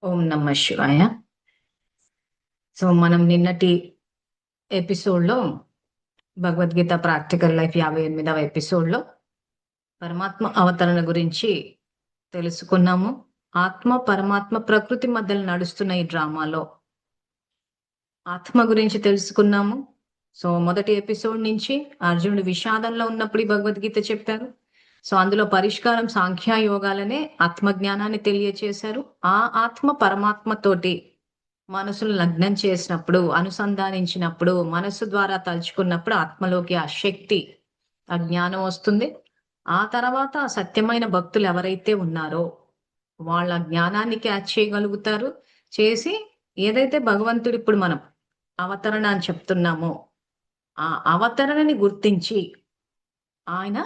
ఓం నమ శివాయ. సో మనం నిన్నటి ఎపిసోడ్లో భగవద్గీత ప్రాక్టికల్ లైఫ్ 58వ ఎపిసోడ్లో పరమాత్మ అవతరణ గురించి తెలుసుకున్నాము. ఆత్మ పరమాత్మ ప్రకృతి మధ్యలో నడుస్తున్న ఈ డ్రామాలో ఆత్మ గురించి తెలుసుకున్నాము. సో మొదటి ఎపిసోడ్ నుంచి అర్జునుడు విషాదంలో ఉన్నప్పుడు ఈ భగవద్గీత చెప్పారు. సో అందులో పరిష్కారం సాంఖ్యయోగాలనే ఆత్మజ్ఞానాన్ని తెలియచేశారు. ఆ ఆత్మ పరమాత్మ తోటి మనసును లగ్నం చేసినప్పుడు, అనుసంధానించినప్పుడు, మనస్సు ద్వారా తలుచుకున్నప్పుడు ఆత్మలోకి ఆ శక్తి, ఆ జ్ఞానం వస్తుంది. ఆ తర్వాత సత్యమైన భక్తులు ఎవరైతే ఉన్నారో వాళ్ళ జ్ఞానాన్ని క్యాచ్ చేయగలుగుతారు. చేసి ఏదైతే భగవంతుడు ఇప్పుడు మనం అవతరణ అని చెప్తున్నామో ఆ అవతరణని గుర్తించి ఆయన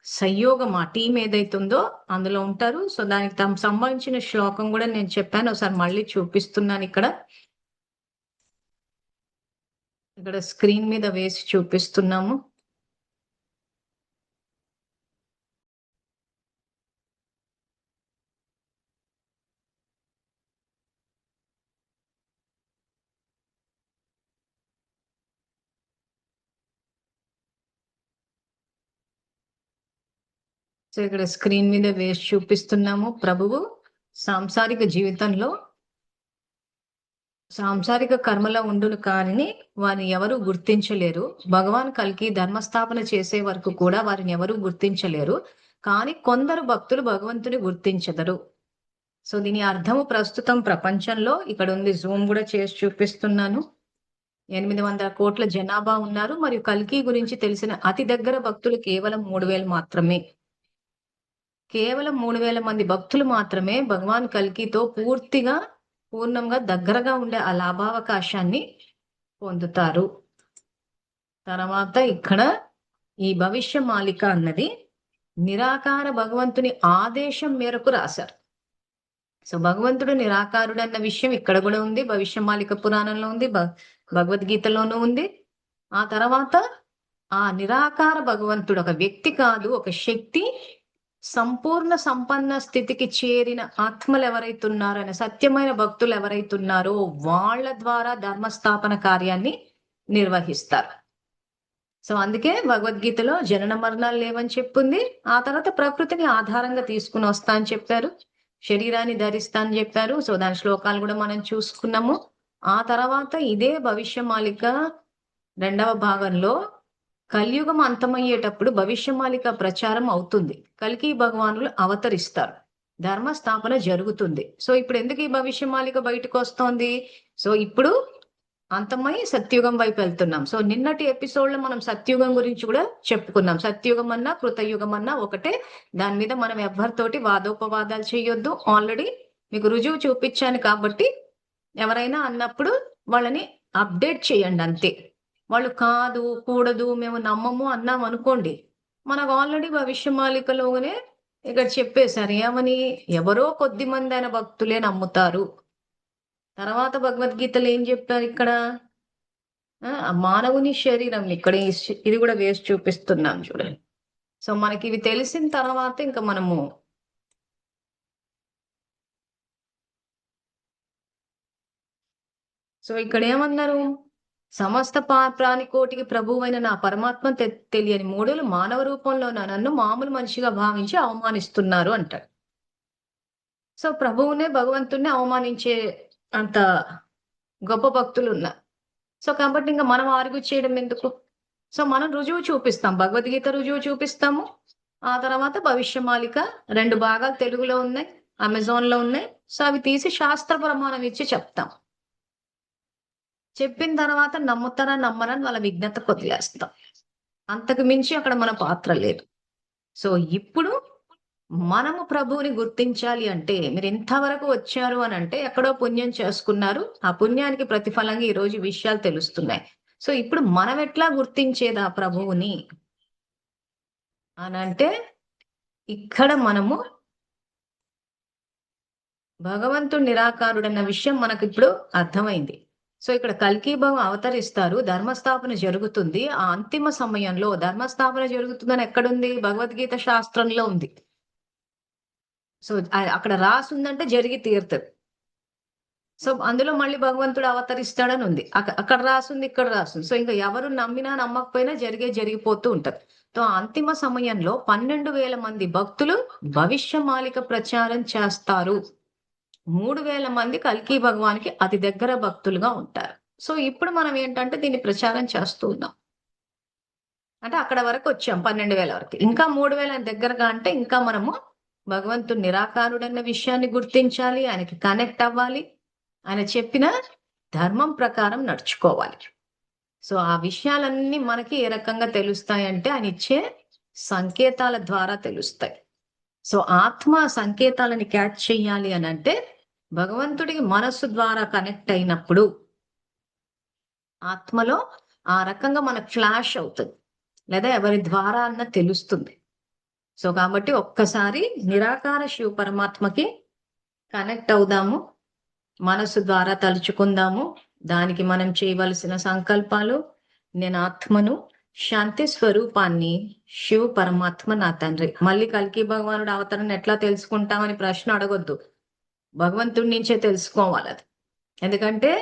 సంయోగం ఆ టీం ఏదైతే ఉందో అందులో ఉంటారు. సో దానికి తమ సంబంధించిన శ్లోకం కూడా నేను చెప్పాను. ఒకసారి మళ్ళీ చూపిస్తున్నాను. ఇక్కడ స్క్రీన్ మీద వేసి చూపిస్తున్నాము. సో ఇక్కడ స్క్రీన్ మీద వేసి చూపిస్తున్నాము. ప్రభువు సాంసారిక జీవితంలో సాంసారిక కర్మలో ఉండును కాని వారిని ఎవరు గుర్తించలేరు. భగవాన్ కల్కి ధర్మస్థాపన చేసే వరకు కూడా వారిని ఎవరు గుర్తించలేరు. కానీ కొందరు భక్తులు భగవంతుని గుర్తించదరు. సో దీని అర్థము ప్రస్తుతం ప్రపంచంలో ఇక్కడ ఉంది. జూమ్ కూడా చేసి చూపిస్తున్నాను. 800 కోట్ల జనాభా ఉన్నారు. మరియు కల్కి గురించి తెలిసిన అతి దగ్గర భక్తులు కేవలం 3000 మాత్రమే. కేవలం 3000 మంది భక్తులు మాత్రమే భగవాన్ కల్కితో పూర్ణంగా దగ్గరగా ఉండే ఆ లాభావకాశాన్ని పొందుతారు. తర్వాత ఇక్కడ ఈ భవిష్య మాలిక అన్నది నిరాకార భగవంతుని ఆదేశం మేరకు రాశారు. సో భగవంతుడు నిరాకారుడు అన్న విషయం ఇక్కడ కూడా ఉంది. భవిష్యమాలిక పురాణంలో ఉంది, భగవద్గీతలోనూ ఉంది. ఆ తర్వాత ఆ నిరాకార భగవంతుడు ఒక వ్యక్తి కాదు, ఒక శక్తి. సంపూర్ణ సంపన్న స్థితికి చేరిన ఆత్మలు ఎవరైతున్నారో, సత్యమైన భక్తులు ఎవరైతున్నారో వాళ్ళ ద్వారా ధర్మస్థాపన కార్యాన్ని నిర్వహిస్తారు. సో అందుకే భగవద్గీతలో జనన మరణాలు లేవని చెప్పింది. ఆ తర్వాత ప్రకృతిని ఆధారంగా తీసుకుని వస్తా అని చెప్పారు. శరీరాన్ని ధరిస్తా అని చెప్పారు. సో దాని శ్లోకాలు కూడా మనం చూసుకున్నాము. ఆ తర్వాత ఇదే భవిష్యమాలిక 2వ భాగంలో కలియుగం అంతమయ్యేటప్పుడు భవిష్యమాలిక ప్రచారం అవుతుంది. కల్కి భగవానులు అవతరిస్తారు, ధర్మస్థాపన జరుగుతుంది. సో ఇప్పుడు ఎందుకు ఈ భవిష్యమాలిక బయటకు వస్తోంది? సో ఇప్పుడు అంతమై సత్యుగం వైపు వెళ్తున్నాం. సో నిన్నటి ఎపిసోడ్ లో మనం సత్యుగం గురించి కూడా చెప్పుకున్నాం. సత్యుగం అన్నా కృతయుగం అన్నా ఒకటే. దాని మీద మనం ఎవరితోటి వాదోపవాదాలు చేయొద్దు. ఆల్రెడీ మీకు రుజువు చూపించాను కాబట్టి ఎవరైనా అన్నప్పుడు వాళ్ళని అప్డేట్ చేయండి అంతే. వాళ్ళు కాదు కూడదు మేము నమ్మము అన్నాం అనుకోండి, మనకు ఆల్రెడీ భవిష్యమాలికలోనే ఇక్కడ చెప్పేశారు ఏమని, ఎవరో కొద్ది మంది అయిన భక్తులే నమ్ముతారు. తర్వాత భగవద్గీతలో ఏం చెప్పారు ఇక్కడ, మానవుని శరీరం ఇక్కడ ఇది కూడా వేసి చూపిస్తున్నాం చూడండి. సో మనకి ఇవి తెలిసిన తర్వాత ఇంకా మనము సో ఇక్కడ ఏమన్నారు, సమస్త ప్రాణికోటికి ప్రభువైన నా పరమాత్మ తెలియని మూడులు మానవ రూపంలో నన్ను మామూలు మనిషిగా భావించి అవమానిస్తున్నారు అంటాడు. సో ప్రభువునే భగవంతుణ్ణి అవమానించే అంత గొప్ప భక్తులు ఉన్నారు. సో కాబట్టి ఇంకా మనం ఆర్గ్యూ చేయడం ఎందుకు? సో మనం రుజువు చూపిస్తాం, భగవద్గీత రుజువు చూపిస్తాము. ఆ తర్వాత భవిష్యమాలిక 2 భాగాలు తెలుగులో ఉన్నాయి, అమెజాన్ లో ఉన్నాయి. సో అవి తీసి శాస్త్ర ప్రమాణం ఇచ్చి చెప్తాం. చెప్పిన తర్వాత నమ్ముతారా నమ్మరా వాళ్ళ విజ్ఞత వదిలేస్తాం. అంతకు మించి అక్కడ మన పాత్ర లేదు. సో ఇప్పుడు మనము ప్రభువుని గుర్తించాలి అంటే మీరు ఇంతవరకు వచ్చారు అని అంటే ఎక్కడో పుణ్యం చేసుకున్నారు. ఆ పుణ్యానికి ప్రతిఫలంగా ఈ రోజు విషయాలు తెలుస్తున్నాయి. సో ఇప్పుడు మనం ఎట్లా గుర్తించేది ఆ ప్రభువుని అని అంటే, ఇక్కడ మనము భగవంతుడు నిరాకారుడన్న విషయం మనకు ఇప్పుడు అర్థమైంది. సో ఇక్కడ కల్కి భగవాన్ అవతరిస్తారు, ధర్మస్థాపన జరుగుతుంది. ఆ అంతిమ సమయంలో ధర్మస్థాపన జరుగుతుందని ఎక్కడుంది? భగవద్గీత శాస్త్రంలో ఉంది. సో అక్కడ రాసి ఉందంటే జరిగి తీరుతుంది. సో అందులో మళ్ళీ భగవంతుడు అవతరిస్తాడని ఉంది. అక్కడ రాసుంది, ఇక్కడ రాసుంది. సో ఇంకా ఎవరు నమ్మినా నమ్మకపోయినా జరిగిపోతూ ఉంటది. సో అంతిమ సమయంలో 12,000 మంది భక్తులు భవిష్యమాలిక ప్రచారం చేస్తారు. 3,000 మంది కల్కి భగవాన్‌కి అతి దగ్గర భక్తులుగా ఉంటారు. సో ఇప్పుడు మనం ఏంటంటే దీన్ని ప్రచారం చేస్తూ ఉన్నాం. అంటే అక్కడ వరకు వచ్చాం 12,000 వరకు. ఇంకా 3,000 దగ్గరగా అంటే ఇంకా మనము భగవంతుడు నిరాకారుడన్న విషయాన్ని గుర్తించాలి. ఆయనకి కనెక్ట్ అవ్వాలి. ఆయన చెప్పిన ధర్మం ప్రకారం నడుచుకోవాలి. సో ఆ విషయాలన్నీ మనకి ఏ రకంగా తెలుస్తాయంటే ఆయన ఇచ్చే సంకేతాల ద్వారా తెలుస్తాయి. సో ఆత్మ సంకేతాలని క్యాచ్ చేయాలి అని అంటే భగవంతుడికి మనస్సు ద్వారా కనెక్ట్ అయినప్పుడు ఆత్మలో ఆ రకంగా మనకు ఫ్లాష్ అవుతుంది, లేదా ఎవరి ద్వారా అన్న తెలుస్తుంది. సో కాబట్టి ఒక్కసారి నిరాకార శివ పరమాత్మకి కనెక్ట్ అవుదాము, మనసు ద్వారా తలుచుకుందాము. దానికి మనం చేయవలసిన సంకల్పాలు: నేను ఆత్మను, శాంతి స్వరూపాన్ని, శివ పరమాత్మ నా తండ్రి. మళ్ళీ కల్కి భగవానుడు అవతరణ ఎట్లా తెలుసుకుంటామని ప్రశ్న అడగొద్దు. భగవంతుడి నుంచే తెలుసుకోవాలి అది. ఎందుకంటే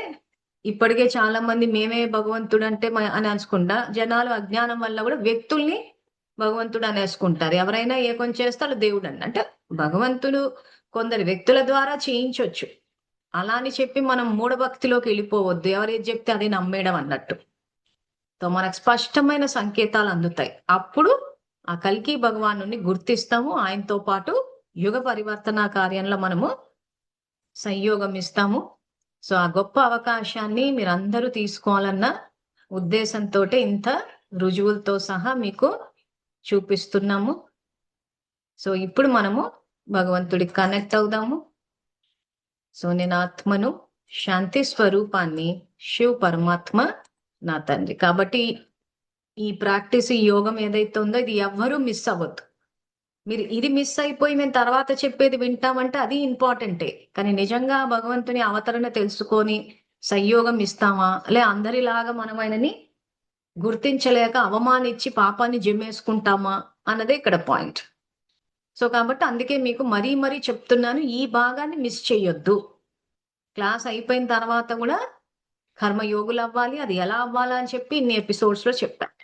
ఇప్పటికే చాలా మంది మేమే భగవంతుడు అంటే అని అనుకుంటా జనాలు అజ్ఞానం వల్ల కూడా వ్యక్తుల్ని భగవంతుడు అనేసుకుంటారు. ఎవరైనా ఏ కొంచెం చేస్తాడు దేవుడు అంటే భగవంతుడు కొందరు వ్యక్తుల ద్వారా చేయించవచ్చు. అలా అని చెప్పి మనం మూఢభక్తిలోకి వెళ్ళిపోవద్దు. ఎవరేది చెప్తే అది నమ్మేయడం అన్నట్టు. సో మనకు స్పష్టమైన సంకేతాలు అందుతాయి. అప్పుడు ఆ కల్కి భగవాను గుర్తిస్తాము. ఆయనతో పాటు యుగ పరివర్తన కార్యంలో మనము సంయోగం ఇస్తాము. సో ఆ గొప్ప అవకాశాన్ని మీరందరూ తీసుకోవాలన్న ఉద్దేశంతో ఇంత రుజువులతో సహా మీకు చూపిస్తున్నాము. సో ఇప్పుడు మనము భగవంతుడికి కనెక్ట్ అవుదాము. సో నేను ఆత్మను, శాంతి స్వరూపాన్ని, శివ పరమాత్మ నా తండ్రి. కాబట్టి ఈ ప్రాక్టీస్, ఈ యోగం ఏదైతే ఉందో ఇది ఎవ్వరూ మిస్ అవ్వద్దు. మీరు ఇది మిస్ అయిపోయి మేము తర్వాత చెప్పేది వింటామంటే అది ఇంపార్టెంటే. కానీ నిజంగా భగవంతుని అవతరణ తెలుసుకొని సంయోగం ఇస్తామా, లే అందరిలాగా మనం ఆయనని గుర్తించలేక అవమానించి పాపాన్ని జమ్మేసుకుంటామా అన్నదే ఇక్కడ పాయింట్. సో కాబట్టి అందుకే మీకు మరీ చెప్తున్నాను, ఈ భాగాన్ని మిస్ చెయ్యొద్దు. క్లాస్ అయిపోయిన తర్వాత కూడా కర్మయోగులు అవ్వాలి, అది ఎలా అవ్వాలా అని చెప్పి ఇన్ని ఎపిసోడ్స్ లో చెప్పాను.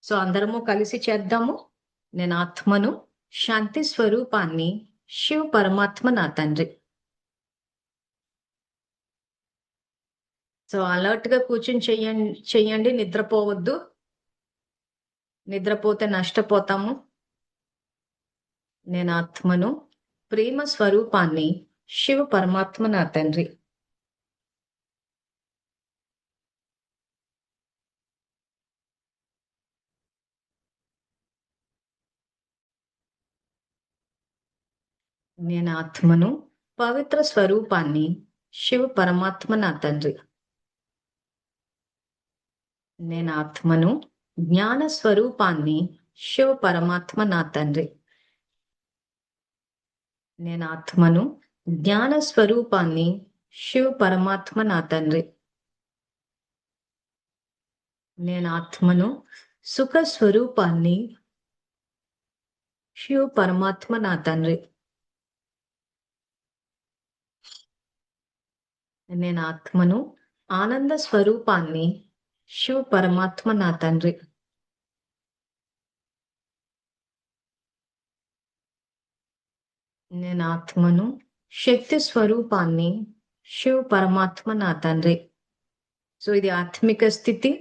సో అందరము కలిసి చేద్దాము. నేను ఆత్మను, శాంతి స్వరూపాన్ని, శివ పరమాత్మ నా తండ్రి. సో అలర్ట్ గా కూర్చుని చెయ్యండి. నిద్రపోవద్దు. నిద్రపోతే నష్టపోతాము. నేను ఆత్మను, ప్రేమ స్వరూపాన్ని, శివ పరమాత్మ నా తండ్రి. నేను ఆత్మను, పవిత్ర స్వరూపాన్ని, శివ పరమాత్మ నా తండ్రి. నేను ఆత్మను, జ్ఞాన స్వరూపాన్ని, శివ పరమాత్మ నా తండ్రి. నేను ఆత్మను, జ్ఞాన స్వరూపాన్ని, శివ పరమాత్మ నా తండ్రి. నేను ఆత్మను, సుఖ స్వరూపాన్ని, శివ పరమాత్మ నా తండ్రి. నేను ఆత్మను, ఆనంద స్వరూపాన్ని, శివ పరమాత్మ నా తండ్రి. నేను ఆత్మను, శక్తి స్వరూపాన్ని, శివ పరమాత్మ నా తండ్రి. సో ఇది ఆత్మిక స్థితి.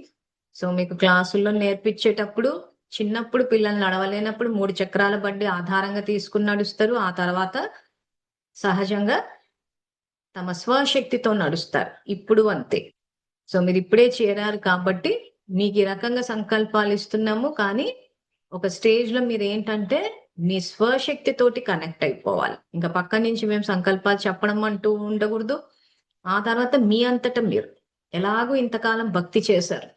సో మీకు క్లాసుల్లో నేర్పించేటప్పుడు చిన్నప్పుడు పిల్లల్ని నడవలేనప్పుడు 3 చక్రాల బండి ఆధారంగా తీసుకుని నడుస్తారు. ఆ తర్వాత సహజంగా తమ స్వశక్తితో నడుస్తారు. ఇప్పుడు అంతే. సో మీరు ఇప్పుడే చేరారు కాబట్టి మీకు ఈ రకంగా సంకల్పాలు ఇస్తున్నాము. కానీ ఒక స్టేజ్ లో మీరు ఏంటంటే మీ స్వశక్తితోటి కనెక్ట్ అయిపోవాలి. ఇంకా పక్క నుంచి మేము సంకల్పాలు చెప్పడం అంటూ ఉండకూడదు. ఆ తర్వాత మీ అంతటా మీరు ఎలాగో ఇంతకాలం భక్తి చేశారు.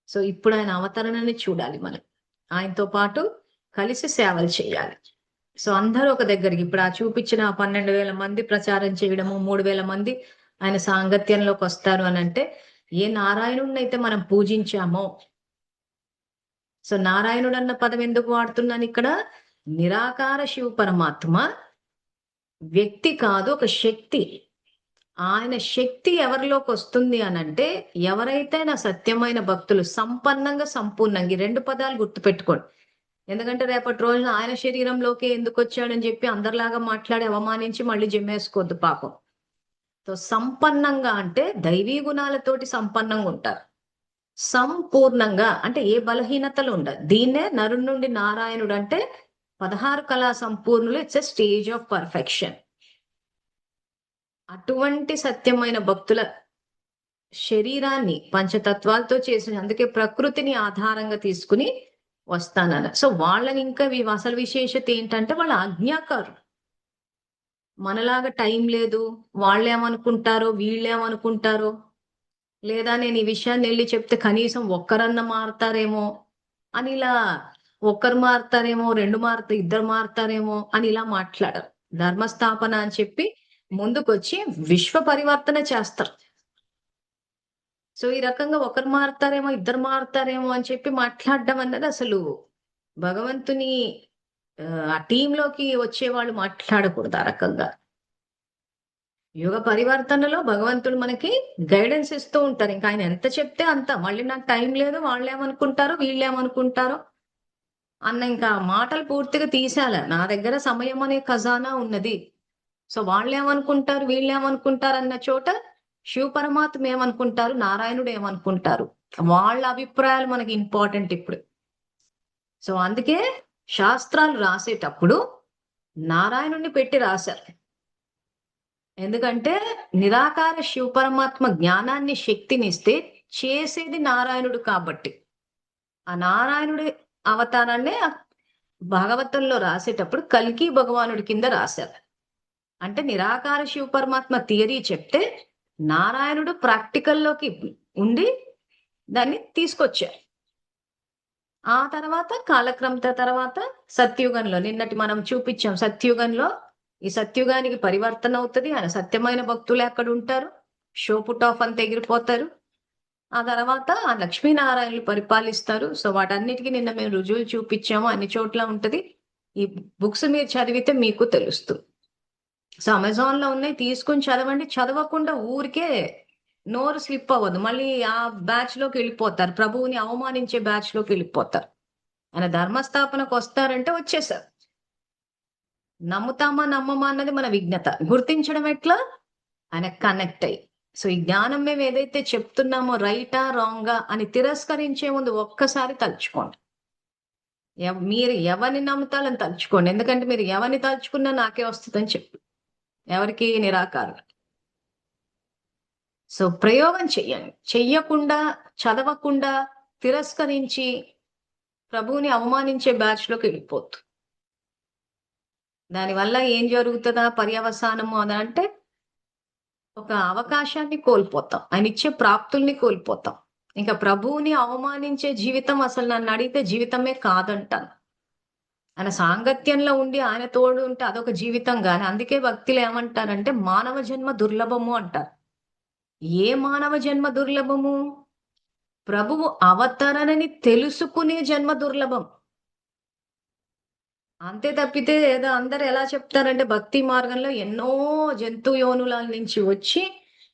సో ఇప్పుడు ఆయన అవతరణని చూడాలి మనం. ఆయనతో పాటు కలిసి సేవలు చేయాలి. సో అందరూ ఒక దగ్గరికి ఇప్పుడు ఆ చూపించిన 12,000 మంది ప్రచారం చేయడము, 3,000 మంది ఆయన సాంగత్యంలోకి వస్తారు అని అంటే ఏ నారాయణుడిని అయితే మనం పూజించామో. సో నారాయణుడు అన్న పదం ఎందుకు వాడుతున్నాను ఇక్కడ? నిరాకార శివ పరమాత్మ వ్యక్తి కాదు, ఒక శక్తి. ఆయన శక్తి ఎవరిలోకి వస్తుంది అనంటే, ఎవరైతే నా సత్యమైన భక్తులు సంపన్నంగా, సంపూర్ణంగా ఈ 2 పదాలు గుర్తుపెట్టుకోండి. ఎందుకంటే రేపటి రోజున ఆయన శరీరంలోకే ఎందుకొచ్చాడని చెప్పి అందరిలాగా మాట్లాడి అవమానించి మళ్ళీ జమ్మేసుకోవద్దు పాపం. సో, సంపన్నంగా అంటే దైవీ గుణాలతోటి సంపన్నంగా ఉంటారు. సంపూర్ణంగా అంటే ఏ బలహీనతలు ఉండదు. దీన్నే నరుడి నుండి నారాయణుడు అంటే 16 కళా సంపూర్ణులు. It's a stage of perfection. అటువంటి సత్యమైన భక్తుల శరీరాన్ని పంచతత్వాలతో చేసిన, అందుకే ప్రకృతిని ఆధారంగా తీసుకుని వస్తానన్న. సో వాళ్ళని ఇంకా అసలు విశేషత ఏంటంటే వాళ్ళ ఆజ్ఞాకారులు. మనలాగా టైం లేదు, వాళ్ళేమనుకుంటారో వీళ్ళేమనుకుంటారో, లేదా నేను ఈ విషయాన్ని వెళ్ళి చెప్తే కనీసం ఒక్కరన్నా మారతారేమో అని ఇలా, ఒక్కరు మారతారేమో, 2 మారుతా, ఇద్దరు మారతారేమో అని ఇలా మాట్లాడరు. ధర్మస్థాపన అని చెప్పి ముందుకొచ్చి విశ్వ పరివర్తన చేస్తారు. సో ఈ రకంగా ఒకరు మారుతారేమో, ఇద్దరు మారుతారేమో అని చెప్పి మాట్లాడడం అన్నది అసలు భగవంతుని ఆ టీంలోకి వచ్చేవాళ్ళు మాట్లాడకూడదు ఆ రకంగా. యుగ పరివర్తనలో భగవంతుడు మనకి గైడెన్స్ ఇస్తూ ఉంటారు. ఇంకా ఆయన ఎంత చెప్తే అంత. మళ్ళీ నాకు టైం లేదు, వాళ్ళేమనుకుంటారో వీళ్ళేమనుకుంటారో అన్న ఇంకా మాటలు పూర్తిగా తీసేయాల. నా దగ్గర సమయం అనే ఖజానా ఉన్నది. సో వాళ్ళేమనుకుంటారు వీళ్ళేమనుకుంటారు అన్న చోట శివ పరమాత్మ ఏమనుకుంటారు, నారాయణుడు ఏమనుకుంటారు, వాళ్ళ అభిప్రాయాలు మనకి ఇంపార్టెంట్ ఇప్పుడు. సో అందుకే శాస్త్రాలు రాసేటప్పుడు నారాయణుడిని పెట్టి రాశారు. ఎందుకంటే నిరాకార శివ పరమాత్మ జ్ఞానాన్ని, శక్తిని ఇస్తే చేసేది నారాయణుడు కాబట్టి ఆ నారాయణుడి అవతారాన్ని భాగవతంలో రాసేటప్పుడు కల్కి భగవానుడి కింద రాశారు. అంటే నిరాకార శివ పరమాత్మ థియరీ చెప్తే నారాయణుడు ప్రాక్టికల్లోకి ఉండి దాన్ని తీసుకొచ్చారు. ఆ తర్వాత కాలక్రమం తర్వాత సత్యుగంలో నిన్నటి మనం చూపించాం. సత్యుగంలో ఈ సత్యుగానికి పరివర్తన అవుతుంది. ఆయన సత్యమైన భక్తులు ఎక్కడ ఉంటారు, షో పుట్ ఆఫ్ అంత ఎగిరిపోతారు. ఆ తర్వాత ఆ లక్ష్మీనారాయణలు పరిపాలిస్తారు. సో వాటన్నిటికీ నిన్న మేము రుజువులు చూపించాము. అన్ని చోట్ల ఉంటది. ఈ బుక్స్ మీరు చదివితే మీకు తెలుస్తుంది. సో అమెజాన్ లో ఉన్నాయి, తీసుకుని చదవండి. చదవకుండా ఊరికే నోరు స్లిప్ అవ్వదు. మళ్ళీ ఆ బ్యాచ్ లోకి వెళ్ళిపోతారు, ప్రభువుని అవమానించే బ్యాచ్ లోకి వెళ్ళిపోతారు. ఆయన ధర్మస్థాపనకు వస్తారంటే వచ్చేసారు. నమ్ముతామా నమ్మమా అన్నది మన విజ్ఞత. గుర్తించడం ఎట్లా? ఆయన కనెక్ట్ అయ్యి. సో ఈ జ్ఞానం మేము ఏదైతే చెప్తున్నామో రైటా రాంగా అని తిరస్కరించే ముందు ఒక్కసారి తలుచుకోండి. మీరు ఎవరిని నమ్ముతారని తలుచుకోండి. ఎందుకంటే మీరు ఎవరిని తలుచుకున్నా నాకే వస్తుందని చెప్పి, ఎవరికి నిరాకారం. సో ప్రయోగం చెయ్యండి. చెయ్యకుండా, చదవకుండా, తిరస్కరించి ప్రభువుని అవమానించే బ్యాచ్ లోకి వెళ్ళిపోద్దు. దానివల్ల ఏం జరుగుతుందా పర్యవసానము అని అంటే ఒక అవకాశాన్ని కోల్పోతాం, ఆయన ఇచ్చే ప్రాప్తుల్ని కోల్పోతాం. ఇంకా ప్రభువుని అవమానించే జీవితం అసలు నన్ను అడిగితే జీవితమే కాదంటాను. ఆయన సాంగత్యంలో ఉండి ఆయన తోడు ఉంటే అదొక జీవితం. గాని అందుకే భక్తులు ఏమంటారంటే మానవ జన్మ దుర్లభము అంటారు. ఏ మానవ జన్మ దుర్లభము? ప్రభువు అవతరణని తెలుసుకునే జన్మ దుర్లభం. అంతే తప్పితే ఏదో అందరు ఎలా చెప్తారంటే భక్తి మార్గంలో ఎన్నో జంతు యోనుల నుంచి వచ్చి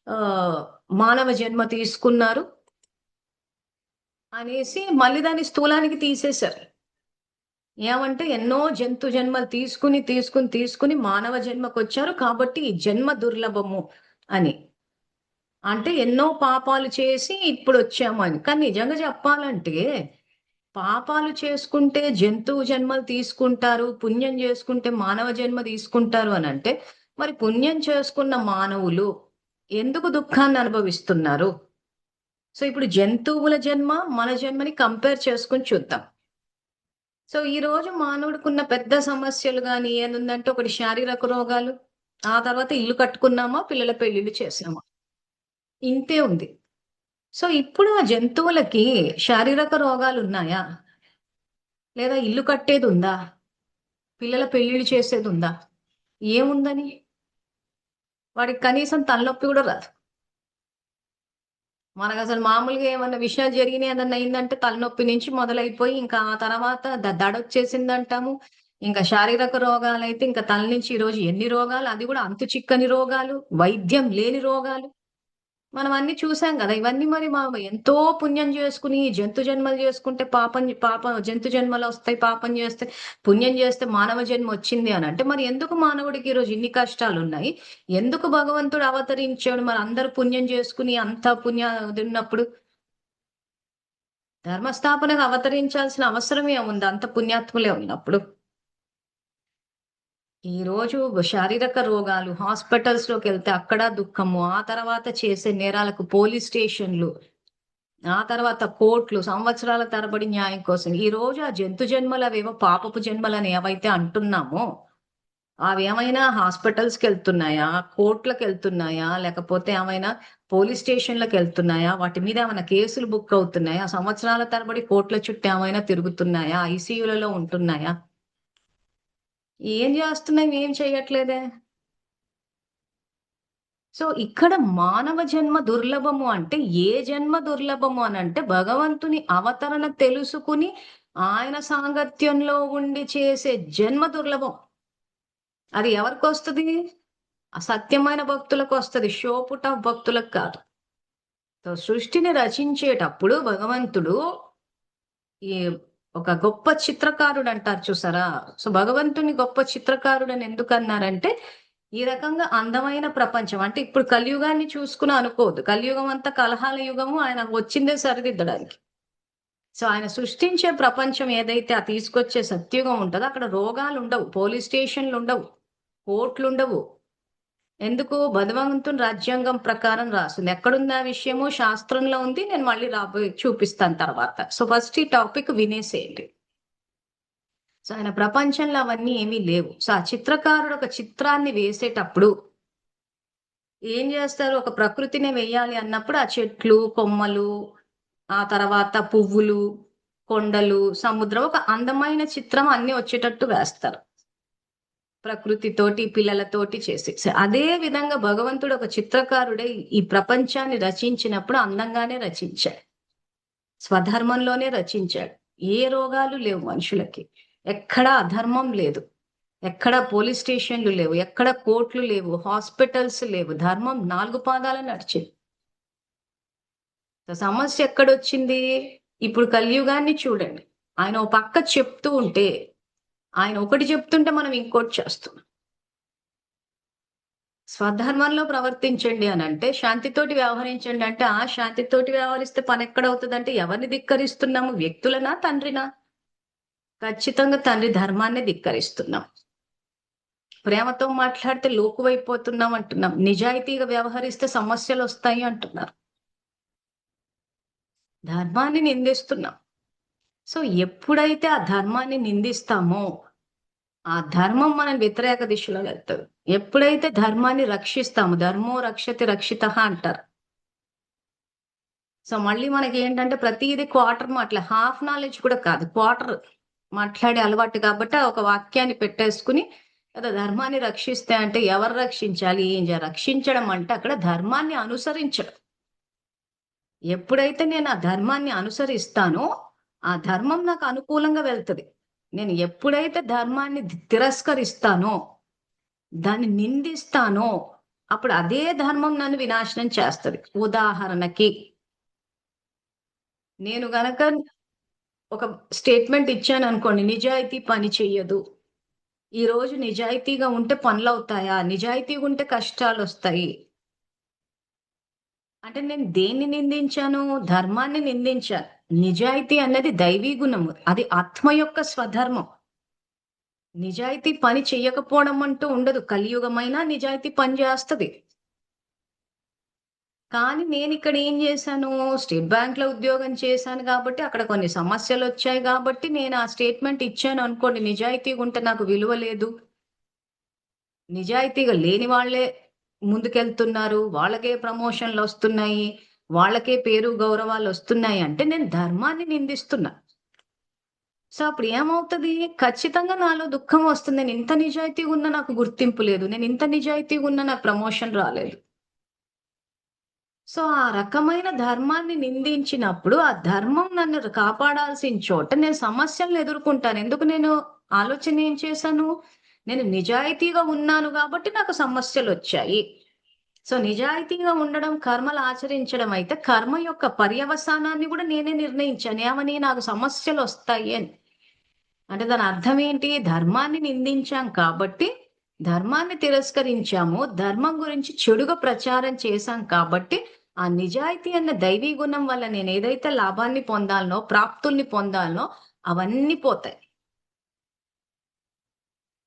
ఆ మానవ జన్మ తీసుకున్నారు అనేసి మళ్ళీ దాని స్థూలానికి తీసేశారు. ఏమంటే ఎన్నో జంతు జన్మలు తీసుకుని మానవ జన్మకు వచ్చారు కాబట్టి ఈ జన్మ దుర్లభము అని. అంటే ఎన్నో పాపాలు చేసి ఇప్పుడు వచ్చాము అని. కానీ నిజంగా చెప్పాలంటే పాపాలు చేసుకుంటే జంతువు జన్మలు తీసుకుంటారు, పుణ్యం చేసుకుంటే మానవ జన్మ తీసుకుంటారు అని అంటే మరి పుణ్యం చేసుకున్న మానవులు ఎందుకు దుఃఖాన్ని అనుభవిస్తున్నారు? సో ఇప్పుడు జంతువుల జన్మ మన జన్మని కంపేర్ చేసుకుని చూద్దాం. సో ఈ రోజు మానవుడికున్న పెద్ద సమస్యలు కానీ ఏముందంటే ఒకటి శారీరక రోగాలు, ఆ తర్వాత ఇల్లు కట్టుకున్నామా, పిల్లల పెళ్లిళ్ళు చేసామా, ఇంతే ఉంది. సో ఇప్పుడు ఆ జంతువులకి శారీరక రోగాలు ఉన్నాయా, లేదా ఇల్లు కట్టేది ఉందా, పిల్లల పెళ్లిళ్ళు చేసేది ఉందా? ఏముందని? వాడికి కనీసం తలనొప్పి కూడా రాదు. మనకు అసలు మామూలుగా ఏమన్నా విషయాలు జరిగినాయి ఏదన్నా అయిందంటే తలనొప్పి నుంచి మొదలైపోయి ఇంకా ఆ తర్వాత దడ వచ్చేసింది అంటాము, ఇంకా శారీరక రోగాలైతే ఇంకా తల నుంచి ఈ రోజు ఎన్ని రోగాలు, అది కూడా అంతు చిక్కని రోగాలు, వైద్యం లేని రోగాలు. మనం అన్ని చూసాం కదా! ఇవన్నీ మరి ఎంతో పుణ్యం చేసుకుని జంతు జన్మలు చేసుకుంటే జంతు జన్మలొస్తాయి. పాపం చేస్తే పుణ్యం చేస్తే మానవ జన్మ వచ్చింది అనంటే, మరి ఎందుకు మానవుడికి ఈరోజు ఇన్ని కష్టాలున్నాయి? ఎందుకు భగవంతుడు అవతరించాడు? మరి అందరూ పుణ్యం చేసుకుని అంత పుణ్యదున్నప్పుడు ధర్మస్థాపనకు అవతరించాల్సిన అవసరం ఏముంది? అంత పుణ్యాత్ములే ఉన్నప్పుడు. ఈ రోజు శారీరక రోగాలు హాస్పిటల్స్ లోకెళ్తే అక్కడ దుఃఖము, ఆ తర్వాత చేసే నేరాలకు పోలీస్ స్టేషన్లు, ఆ తర్వాత కోర్టులు, సంవత్సరాల తరబడి న్యాయం కోసం. ఈ రోజు ఆ జంతు జన్మలు అవేవో పాపపు జన్మలని ఏవైతే అంటున్నామో, అవేమైనా హాస్పిటల్స్‌కి వెళ్తున్నాయా? కోర్టులకు వెళ్తున్నాయా? లేకపోతే ఏమైనా పోలీస్ స్టేషన్‌లకి వెళ్తున్నాయా? వాటి మీద ఏమైనా కేసులు బుక్ అవుతున్నాయా? సంవత్సరాల తరబడి కోర్టుల చుట్టూ ఏమైనా తిరుగుతున్నాయా? ఐసీయూలలో ఉంటున్నాయా? ఏం చేస్తున్నాయి? ఏం చేయట్లేదే. సో ఇక్కడ మానవ జన్మ దుర్లభము అంటే ఏ జన్మ దుర్లభము అనంటే భగవంతుని అవతరణ తెలుసుకుని ఆయన సాంగత్యంలో ఉండి చేసే జన్మ దుర్లభం. అది ఎవరికొస్తది? అసత్యమైన భక్తులకు వస్తది. షో పుట్ ఆఫ్ భక్తులకు కాదు. సో సృష్టిని రచించేటప్పుడు భగవంతుడు ఈ ఒక గొప్ప చిత్రకారుడు అంటారు చూసారా? సో భగవంతుని గొప్ప చిత్రకారుడు అని ఎందుకన్నారంటే ఈ రకంగా అందమైన ప్రపంచం అంటే ఇప్పుడు కలియుగాన్ని చూసుకుని అనుకోవద్దు. కలియుగం అంతా కలహాల యుగము. ఆయన వచ్చిందే సరిదిద్దడానికి. సో ఆయన సృష్టించే ప్రపంచం ఏదైతే ఆ తీసుకొచ్చే సత్యుగం ఉంటదో అక్కడ రోగాలు ఉండవు. పోలీస్ స్టేషన్లు ఉండవు. కోర్టులు ఉండవు. ఎందుకు? భగవంతుని రాజ్యాంగం ప్రకారం రాసింది. ఎక్కడుంది ఆ విషయము? శాస్త్రంలో ఉంది. నేను మళ్ళీ రాబోయే చూపిస్తాను తర్వాత. సో ఫస్ట్ ఈ టాపిక్ వినేసేయండి. సో ఆయన ప్రపంచంలో అవన్నీ ఏమీ లేవు. సో ఆ చిత్రకారుడు ఒక చిత్రాన్ని వేసేటప్పుడు ఏం చేస్తారు? ఒక ప్రకృతిని వెయ్యాలి అన్నప్పుడు ఆ చెట్లు, కొమ్మలు, ఆ తర్వాత పువ్వులు, కొండలు, సముద్రం ఒక అందమైన చిత్రం అన్ని వచ్చేటట్టు వేస్తారు. ప్రకృతితోటి, పిల్లలతోటి చేసి. అదే విధంగా భగవంతుడు ఒక చిత్రకారుడై ఈ ప్రపంచాన్ని రచించినప్పుడు అందంగానే రచించాడు. స్వధర్మంలోనే రచించాడు. ఏ రోగాలు లేవు మనుషులకి. ఎక్కడా అధర్మం లేదు. ఎక్కడ పోలీస్ స్టేషన్లు లేవు. ఎక్కడ కోర్టులు లేవు. హాస్పిటల్స్ లేవు. ధర్మం 4 పాదాల నడిచింది. సమస్య ఎక్కడొచ్చింది? ఇప్పుడు కలియుగాన్ని చూడండి. ఆయన ఓ పక్క చెప్తూ ఉంటే, ఆయన ఒకటి చెప్తుంటే మనం ఇంకోటి చేస్తున్నాం. స్వధర్మంలో ప్రవర్తించండి అనంటే, శాంతితోటి వ్యవహరించండి అంటే, ఆ శాంతితోటి వ్యవహరిస్తే పనెక్కడవుతదంటే ఎవరిని ధిక్కరిస్తున్నాము? వ్యక్తులనా? తండ్రినా? ఖచ్చితంగా తండ్రి ధర్మాన్ని ధిక్కరిస్తున్నాం. ప్రేమతో మాట్లాడితే లోకువైపోతున్నాం అంటున్నాం. నిజాయితీగా వ్యవహరిస్తే సమస్యలొస్తాయి అంటున్నారు. ధర్మాన్ని నిందిస్తున్నాం. సో ఎప్పుడైతే ఆ ధర్మాన్ని నిందిస్తామో, ఆ ధర్మం మనం వ్యతిరేక దిశలో వెళ్తది. ఎప్పుడైతే ధర్మాన్ని రక్షిస్తామో, ధర్మో రక్షతి రక్షితః అంటారు. సో మళ్ళీ మనకేంటంటే ప్రతీది క్వార్టర్ మాటలే. హాఫ్ నాలెడ్జ్ కూడా కాదు. క్వార్టర్ మాట్లాడే అలవాటు కాబట్టి ఆ ఒక వాక్యాన్ని పెట్టేసుకుని ఏదో ధర్మాన్ని రక్షిస్తే అంటే ఎవరు రక్షించాలి? రక్షించడం అంటే అక్కడ ధర్మాన్ని అనుసరించడం. ఎప్పుడైతే నేను ఆ ధర్మాన్ని అనుసరిస్తానో, ఆ ధర్మం నాకు అనుకూలంగా వెళ్తది. నేను ఎప్పుడైతే ధర్మాన్ని తిరస్కరిస్తానో, దాన్ని నిందిస్తానో, అప్పుడు అదే ధర్మం నన్ను వినాశనం చేస్తది. ఉదాహరణకి నేను గనక ఒక స్టేట్మెంట్ ఇచ్చాననుకోండి, నిజాయితీ పని చెయ్యదు. ఈరోజు నిజాయితీగా ఉంటే పనులవుతాయా? నిజాయితీగా ఉంటే కష్టాలొస్తాయి. అంటే నేను దేన్ని నిందించాను? ధర్మాన్ని నిందించాను. నిజాయితీ అన్నది దైవీ గుణము. అది ఆత్మ యొక్క స్వధర్మం. నిజాయితీ పని చెయ్యకపోవడం అంటూ ఉండదు. కలియుగమైనా నిజాయితీ పని చేస్తది. కానీ నేనిక్కడ ఏం చేశాను? స్టేట్ బ్యాంక్‌లో ఉద్యోగం చేశాను కాబట్టి, అక్కడ కొన్ని సమస్యలొచ్చాయి కాబట్టి, నేను ఆ స్టేట్మెంట్ ఇచ్చాను అనుకోండి. నిజాయితీగా ఉంటే నాకు విలువ లేదు. నిజాయితీగా లేని వాళ్ళే ముందుకెళ్తున్నారు. వాళ్ళకే ప్రమోషన్‌లొస్తున్నాయి. వాళ్ళకే పేరు, గౌరవాలొస్తున్నాయి అంటే నేను ధర్మాన్ని నిందిస్తున్నా. సో, అప్పుడు ఏమవుతది? ఖచ్చితంగా నాలో దుఃఖం వస్తుంది. నేను ఇంత నిజాయితీగా ఉన్నా నాకు గుర్తింపు లేదు. నేను ఇంత నిజాయితీగా ఉన్నా నాకు ప్రమోషన్ రాలేదు. సో, ఆ రకమైన ధర్మాన్ని నిందించినప్పుడు, ఆ ధర్మం నన్ను కాపాడాల్సిన చోట నేను సమస్యలను ఎదుర్కొంటాను. ఎందుకు నేను ఆలోచన ఏం చేశాను? నేను నిజాయితీగా ఉన్నాను కాబట్టి నాకు సమస్యలు వచ్చాయి. సో నిజాయితీగా ఉండడం, కర్మలు ఆచరించడం అయితే కర్మ యొక్క పర్యవసానాన్ని కూడా నేనే నిర్ణయించాను. ఏమని? నాకు సమస్యలు వస్తాయి అని. అంటే దాని అర్థం ఏంటి? ధర్మాన్ని నిందించాం కాబట్టి, ధర్మాన్ని తిరస్కరించాము, ధర్మం గురించి చెడుగా ప్రచారం చేశాం కాబట్టి, ఆ నిజాయితీ అన్న దైవీ గుణం వల్ల నేను ఏదైతే లాభాన్ని పొందాలనో, ప్రాప్తుల్ని పొందాలనో అవన్నీ పోతాయి.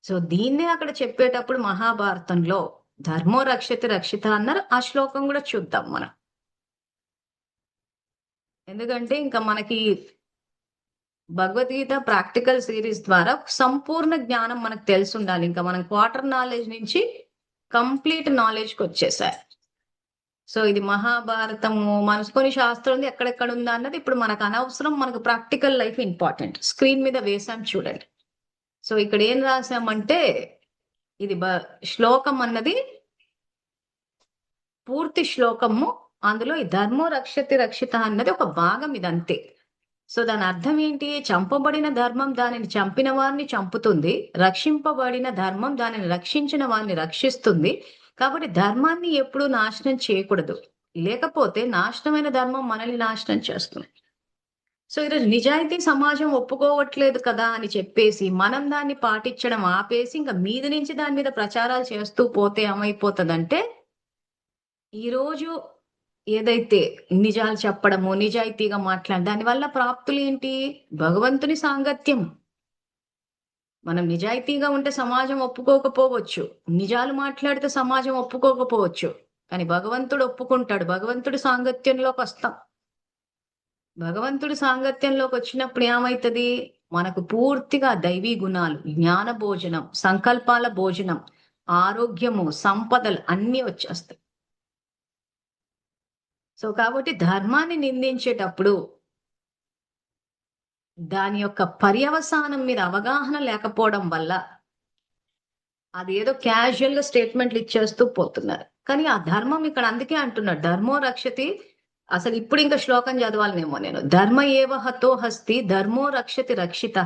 సో దీన్నే అక్కడ చెప్పేటప్పుడు మహాభారతంలో ధర్మో రక్షతి రక్షిత అన్నారు. ఆ శ్లోకం కూడా చూద్దాం మనం. ఎందుకంటే ఇంకా మనకి భగవద్గీత ప్రాక్టికల్ సిరీస్ ద్వారా సంపూర్ణ జ్ఞానం మనకు తెలిసి ఉండాలి. ఇంకా మనం క్వార్టర్ నాలెడ్జ్ నుంచి కంప్లీట్ నాలెడ్జ్కి వచ్చేసాయి. సో ఇది మహాభారతము, మనసుకొని శాస్త్రం ఉంది, ఎక్కడెక్కడ ఉందా అన్నది ఇప్పుడు మనకు అనవసరం. మనకు ప్రాక్టికల్ లైఫ్ ఇంపార్టెంట్. స్క్రీన్ మీద వేసాం చూడండి. సో ఇక్కడ ఏం రాసామంటే ఇది శ్లోకం అన్నది పూర్తి శ్లోకము. అందులో ఈ ధర్మో రక్షతి రక్షిత అన్నది ఒక భాగం, ఇదంతే. సో దాని అర్థం ఏంటి? చంపబడిన ధర్మం దానిని చంపిన వారిని చంపుతుంది, రక్షింపబడిన ధర్మం దానిని రక్షించిన వారిని రక్షిస్తుంది. కాబట్టి ధర్మాన్ని ఎప్పుడూ నాశనం చేయకూడదు, లేకపోతే నాశనమైన ధర్మం మనల్ని నాశనం చేస్తుంది. సో ఈరోజు నిజాయితీ సమాజం ఒప్పుకోవట్లేదు కదా అని చెప్పేసి మనం దాన్ని పాటించడం ఆపేసి ఇంకా మీద నుంచి దాని మీద ప్రచారాలు చేస్తూ పోతే ఏమైపోతుందంటే, ఈరోజు ఏదైతే నిజాలు చెప్పడము, నిజాయితీగా మాట్లాడడం, దానివల్ల ప్రాప్తులు ఏంటి? భగవంతుని సాంగత్యం. మనం నిజాయితీగా ఉంటే సమాజం ఒప్పుకోకపోవచ్చు, నిజాలు మాట్లాడితే సమాజం ఒప్పుకోకపోవచ్చు, కానీ భగవంతుడు ఒప్పుకుంటాడు. భగవంతుడి సాంగత్యంలోకి వస్తాం. భగవంతుడి సాంగత్యంలోకి వచ్చినప్పుడు ఏమైతుంది? మనకు పూర్తిగా దైవీ గుణాలు, జ్ఞాన భోజనం, సంకల్పాల భోజనం, ఆరోగ్యము, సంపదలు అన్నీ వచ్చేస్తాయి. సో కాబట్టి ధర్మాన్ని నిందించేటప్పుడు దాని యొక్క పర్యవసానం మీద అవగాహన లేకపోవడం వల్ల అదేదో క్యాజువల్ గా స్టేట్మెంట్లు ఇచ్చేస్తూ పోతున్నారు. కానీ ఆ ధర్మం ఇక్కడ అందుకే అంటున్నాడు ధర్మో రక్షతి. అసలు ఇప్పుడు ఇంకా శ్లోకం చదవాలనేమో నేను. ధర్మ ఏవ హతో హస్తి ధర్మో రక్షతి రక్షిత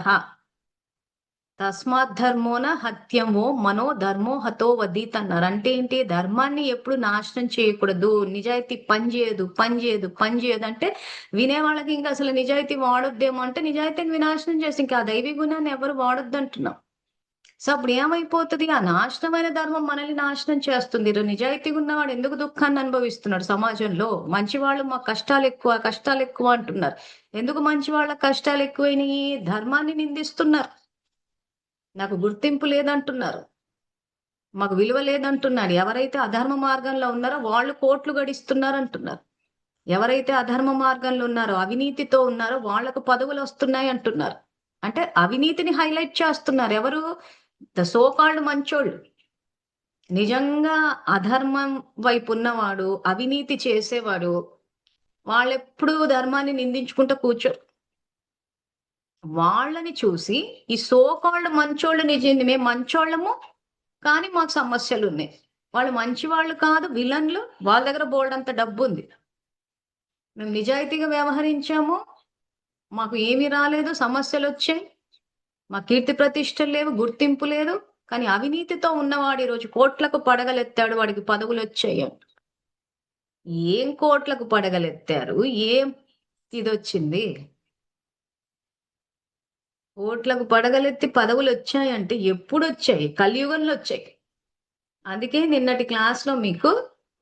తస్మాత్ ధర్మోన హత్యమో మనో ధర్మో హతో వదీత్ అన్నారు. అంటే ఏంటి? ధర్మాన్ని ఎప్పుడు నాశనం చేయకూడదు, నిజాయితీ పనిచేయదు అంటే వినే వాళ్ళకి ఇంకా అసలు నిజాయితీ వాడొద్దేమో, అంటే నిజాయితీని వినాశనం చేసి ఇంకా ఆ దైవీ గుణాన్ని ఎవరు వాడొద్దు అంటున్నాం. సో అప్పుడు ఏమైపోతుంది? ఆ నాశనమైన ధర్మం మనల్ని నాశనం చేస్తుంది. నిజాయితీగా ఉన్నవాడు ఎందుకు దుఃఖాన్ని అనుభవిస్తున్నాడు సమాజంలో? మంచి వాళ్ళు మా కష్టాలు ఎక్కువ అంటున్నారు. ఎందుకు మంచి వాళ్ళ కష్టాలు ఎక్కువైనాయి? ధర్మాన్ని నిందిస్తున్నారు. నాకు గుర్తింపు లేదంటున్నారు, మాకు విలువ లేదంటున్నారు. ఎవరైతే అధర్మ మార్గంలో ఉన్నారో వాళ్ళు కోట్లు గడిస్తున్నారు అంటున్నారు. ఎవరైతే అధర్మ మార్గంలో ఉన్నారో, అవినీతితో ఉన్నారో వాళ్ళకు పదవులు వస్తున్నాయి అంటున్నారు. అంటే అవినీతిని హైలైట్ చేస్తున్నారు. ఎవరు? ద సోకాల్డ్ మంచోళ్ళు. నిజంగా అధర్మం వైపు ఉన్నవాడు, అవినీతి చేసేవాడు, వాళ్ళెప్పుడు ధర్మాన్ని నిందించుకుంటూ కూర్చోరు. వాళ్ళని చూసి ఈ సోకాల్డ్ మంచోళ్ళు నిజంగా మేము మంచోళ్ళము కానీ మాకు సమస్యలు ఉన్నాయి, వాళ్ళు మంచి వాళ్ళు కాదు, విలన్లు, వాళ్ళ దగ్గర బోల్డంత డబ్బు ఉంది, మేము నిజాయితీగా వ్యవహరించాము, మాకు ఏమీ రాలేదు, సమస్యలు వచ్చాయి, మా కీర్తి ప్రతిష్టలు లేవు, గుర్తింపు లేదు. కానీ అవినీతితో ఉన్నవాడు ఈరోజు కోట్లకు పడగలెత్తాడు, వాడికి పదవులు వచ్చాయి. ఏం కోట్లకు పడగలెత్తారు? ఏం ఇది వచ్చింది? కోట్లకు పడగలెత్తి పదవులు వచ్చాయంటే ఎప్పుడు వచ్చాయి? కలియుగంలో వచ్చాయి. అందుకే నిన్నటి క్లాస్ లో మీకు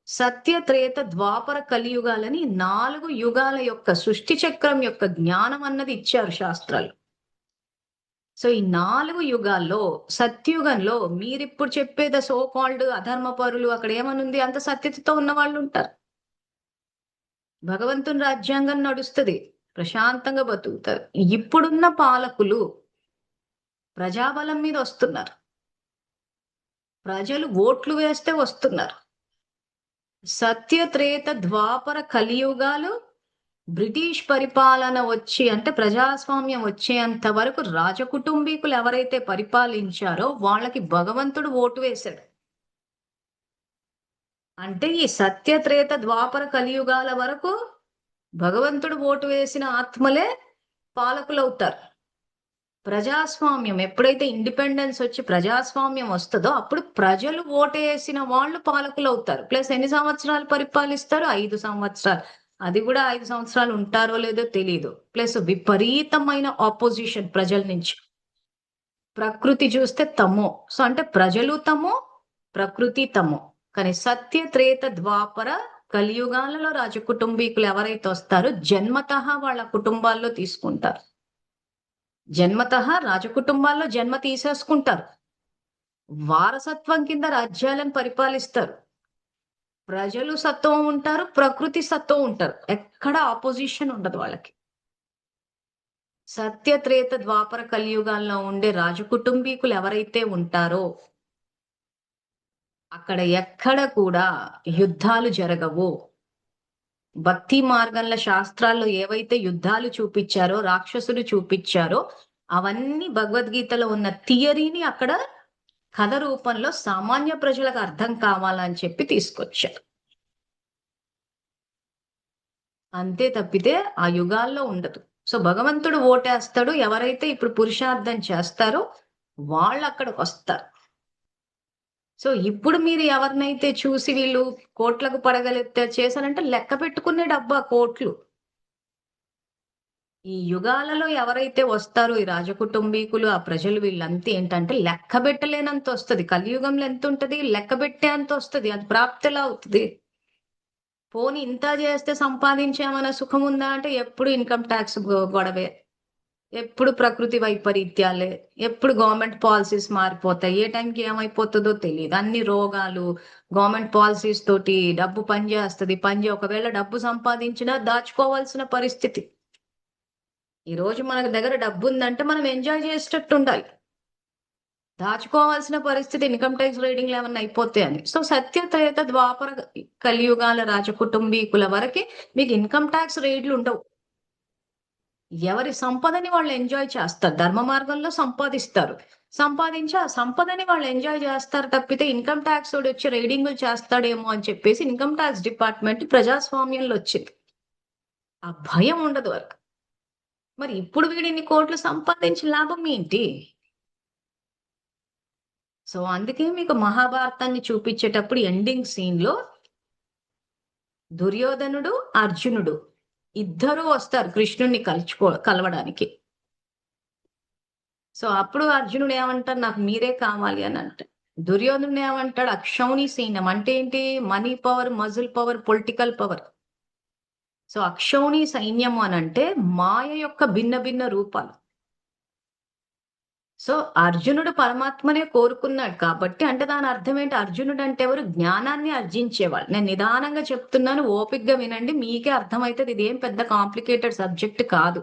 సత్య, త్రేత, ద్వాపర, కలియుగాలని 4 యుగాల యొక్క సృష్టి చక్రం యొక్క జ్ఞానం అన్నది ఇచ్చారు శాస్త్రాలు. సో ఈ 4 యుగాల్లో సత్యుగంలో మీరిప్పుడు చెప్పేది సో కాల్డ్ అధర్మ పరులు అక్కడ ఏమనుంది? అంత సత్యతతో ఉన్న వాళ్ళు ఉంటారు. భగవంతుని రాజ్యాంగం నడుస్తుంది, ప్రశాంతంగా బతుకుతారు. ఇప్పుడున్న పాలకులు ప్రజాబలం మీద వస్తున్నారు, ప్రజలు ఓట్లు వేస్తే వస్తున్నారు. సత్య, త్రేత, ద్వాపర, కలియుగాలు బ్రిటిష్ పరిపాలన వచ్చి అంటే ప్రజాస్వామ్యం వచ్చేంత వరకు రాజకుటుంబీకులు ఎవరైతే పరిపాలించారో వాళ్ళకి భగవంతుడు ఓటు వేశాడు. అంటే ఈ సత్య, త్రేత, ద్వాపర, కలియుగాల వరకు భగవంతుడు ఓటు వేసిన ఆత్మలే పాలకులు అవుతారు. ప్రజాస్వామ్యం ఎప్పుడైతే ఇండిపెండెన్స్ వచ్చి ప్రజాస్వామ్యం వస్తుందో అప్పుడు ప్రజలు ఓటేసిన వాళ్ళు పాలకులు అవుతారు. ప్లస్ ఎన్ని సంవత్సరాలు పరిపాలిస్తారు? 5 సంవత్సరాలు. అది కూడా 5 సంవత్సరాలు ఉంటారో లేదో తెలియదు. ప్లస్ విపరీతమైన ఆపోజిషన్ ప్రజల నుంచి. ప్రకృతి చూస్తే తమో. సో అంటే ప్రజలు తమో, ప్రకృతి తమో. కానీ సత్య త్రేత ద్వాపర కలియుగాలలో రాజకుటుంబీకులు ఎవరైతే వస్తారో జన్మతః వాళ్ళ కుటుంబాల్లో తీసుకుంటారు. జన్మతః రాజకుటుంబాల్లో జన్మ తీసేసుకుంటారు. వారసత్వం కింద రాజ్యాలను పరిపాలిస్తారు. ప్రజలు సత్వం ఉంటారు, ప్రకృతి సత్వం ఉంటారు. ఎక్కడ ఆపోజిషన్ ఉండదు వాళ్ళకి. సత్య త్రేత ద్వాపర కలియుగాల్లో ఉండే రాజకుటుంబీకులు ఎవరైతే ఉంటారో అక్కడ ఎక్కడ కూడా యుద్ధాలు జరగవు. భక్తి మార్గంలో శాస్త్రాల్లో ఏవైతే యుద్ధాలు చూపించారో, రాక్షసులు చూపించారో అవన్నీ భగవద్గీతలో ఉన్న థియరీని అక్కడ కథ రూపంలో సామాన్య ప్రజలకు అర్థం కావాలని చెప్పి తీసుకొచ్చారు. అంతే తప్పితే ఆ యుగాల్లో ఉండదు. సో భగవంతుడు ఓటేస్తాడు. ఎవరైతే ఇప్పుడు పురుషార్థం చేస్తారో వాళ్ళు అక్కడికి వస్తారు. సో ఇప్పుడు మీరు ఎవరినైతే చూసి వీళ్ళు కోట్లకు పడగలిగితే చేశారంటే లెక్క పెట్టుకునే డబ్బా కోట్లు. ఈ యుగాలలో ఎవరైతే వస్తారో ఈ రాజకుటుంబీకులు ఆ ప్రజలు వీళ్ళంతా ఏంటంటే లెక్క పెట్టలేనంత వస్తుంది. కలియుగంలో ఎంత ఉంటది? లెక్క పెట్టే అంత వస్తుంది. అది ప్రాప్తిలా అవుతుంది. పోనీ ఇంత చేస్తే సంపాదించామన్న సుఖం ఉందా అంటే ఎప్పుడు ఇన్కమ్ ట్యాక్స్ గొడవే, ఎప్పుడు ప్రకృతి వైపరీత్యాలే, ఎప్పుడు గవర్నమెంట్ పాలసీస్ మారిపోతాయి. ఏ టైంకి ఏమైపోతుందో తెలియదు. అన్ని రోగాలు, గవర్నమెంట్ పాలసీస్ తోటి డబ్బు పనిచేస్తుంది. ఒకవేళ డబ్బు సంపాదించినా దాచుకోవాల్సిన పరిస్థితి. ఈ రోజు మన దగ్గర డబ్బు ఉందంటే మనం ఎంజాయ్ చేసేటట్టు ఉండాలి. దాచుకోవాల్సిన పరిస్థితి ఇన్కమ్ ట్యాక్స్ రీడింగ్లు ఏమన్నా అయిపోతాయని. సో సత్యత్రేత ద్వాపర కలియుగాల రాజకుటుంబీకుల వరకే మీకు ఇన్కమ్ ట్యాక్స్ రేట్లు ఉండవు. ఎవరి సంపదని వాళ్ళు ఎంజాయ్ చేస్తారు. ధర్మ మార్గంలో సంపాదిస్తారు. సంపాదించి ఆ సంపదని వాళ్ళు ఎంజాయ్ చేస్తారు తప్పితే ఇన్కమ్ ట్యాక్స్ వచ్చి రీడింగులు చేస్తాడేమో అని చెప్పేసి ఇన్కమ్ ట్యాక్స్ డిపార్ట్మెంట్ ప్రజాస్వామ్యంలో వచ్చింది. ఆ భయం ఉండదు వాళ్ళకి. మరి ఇప్పుడు వీడిని కోట్లు సంపాదించి లాభం ఏంటి? సో అందుకే మీకు మహాభారతాన్ని చూపించేటప్పుడు ఎండింగ్ సీన్ లో దుర్యోధనుడు, అర్జునుడు ఇద్దరు వస్తారు కృష్ణుడిని కలవడానికి. సో అప్పుడు అర్జునుడు ఏమంటాడు? నాకు మీరే కావాలి అని అంటాడు. దుర్యోధనుడు ఏమంటాడు? అక్షౌణి సైన్యం అంటే ఏంటి? Money power, muscle power, political power. So అక్షౌణి సైన్యం అని అంటే మాయ యొక్క భిన్న భిన్న రూపాలు. సో అర్జునుడు పరమాత్మనే కోరుకున్నాడు కాబట్టి అంటే దాని అర్థం ఏంటి? అర్జునుడు అంటే ఎవరు? జ్ఞానాన్ని అర్జించేవాళ్ళు. నేను నిదానంగా చెప్తున్నాను, ఓపికగా వినండి, మీకే అర్థమవుతుంది. ఇది ఏం పెద్ద కాంప్లికేటెడ్ సబ్జెక్ట్ కాదు.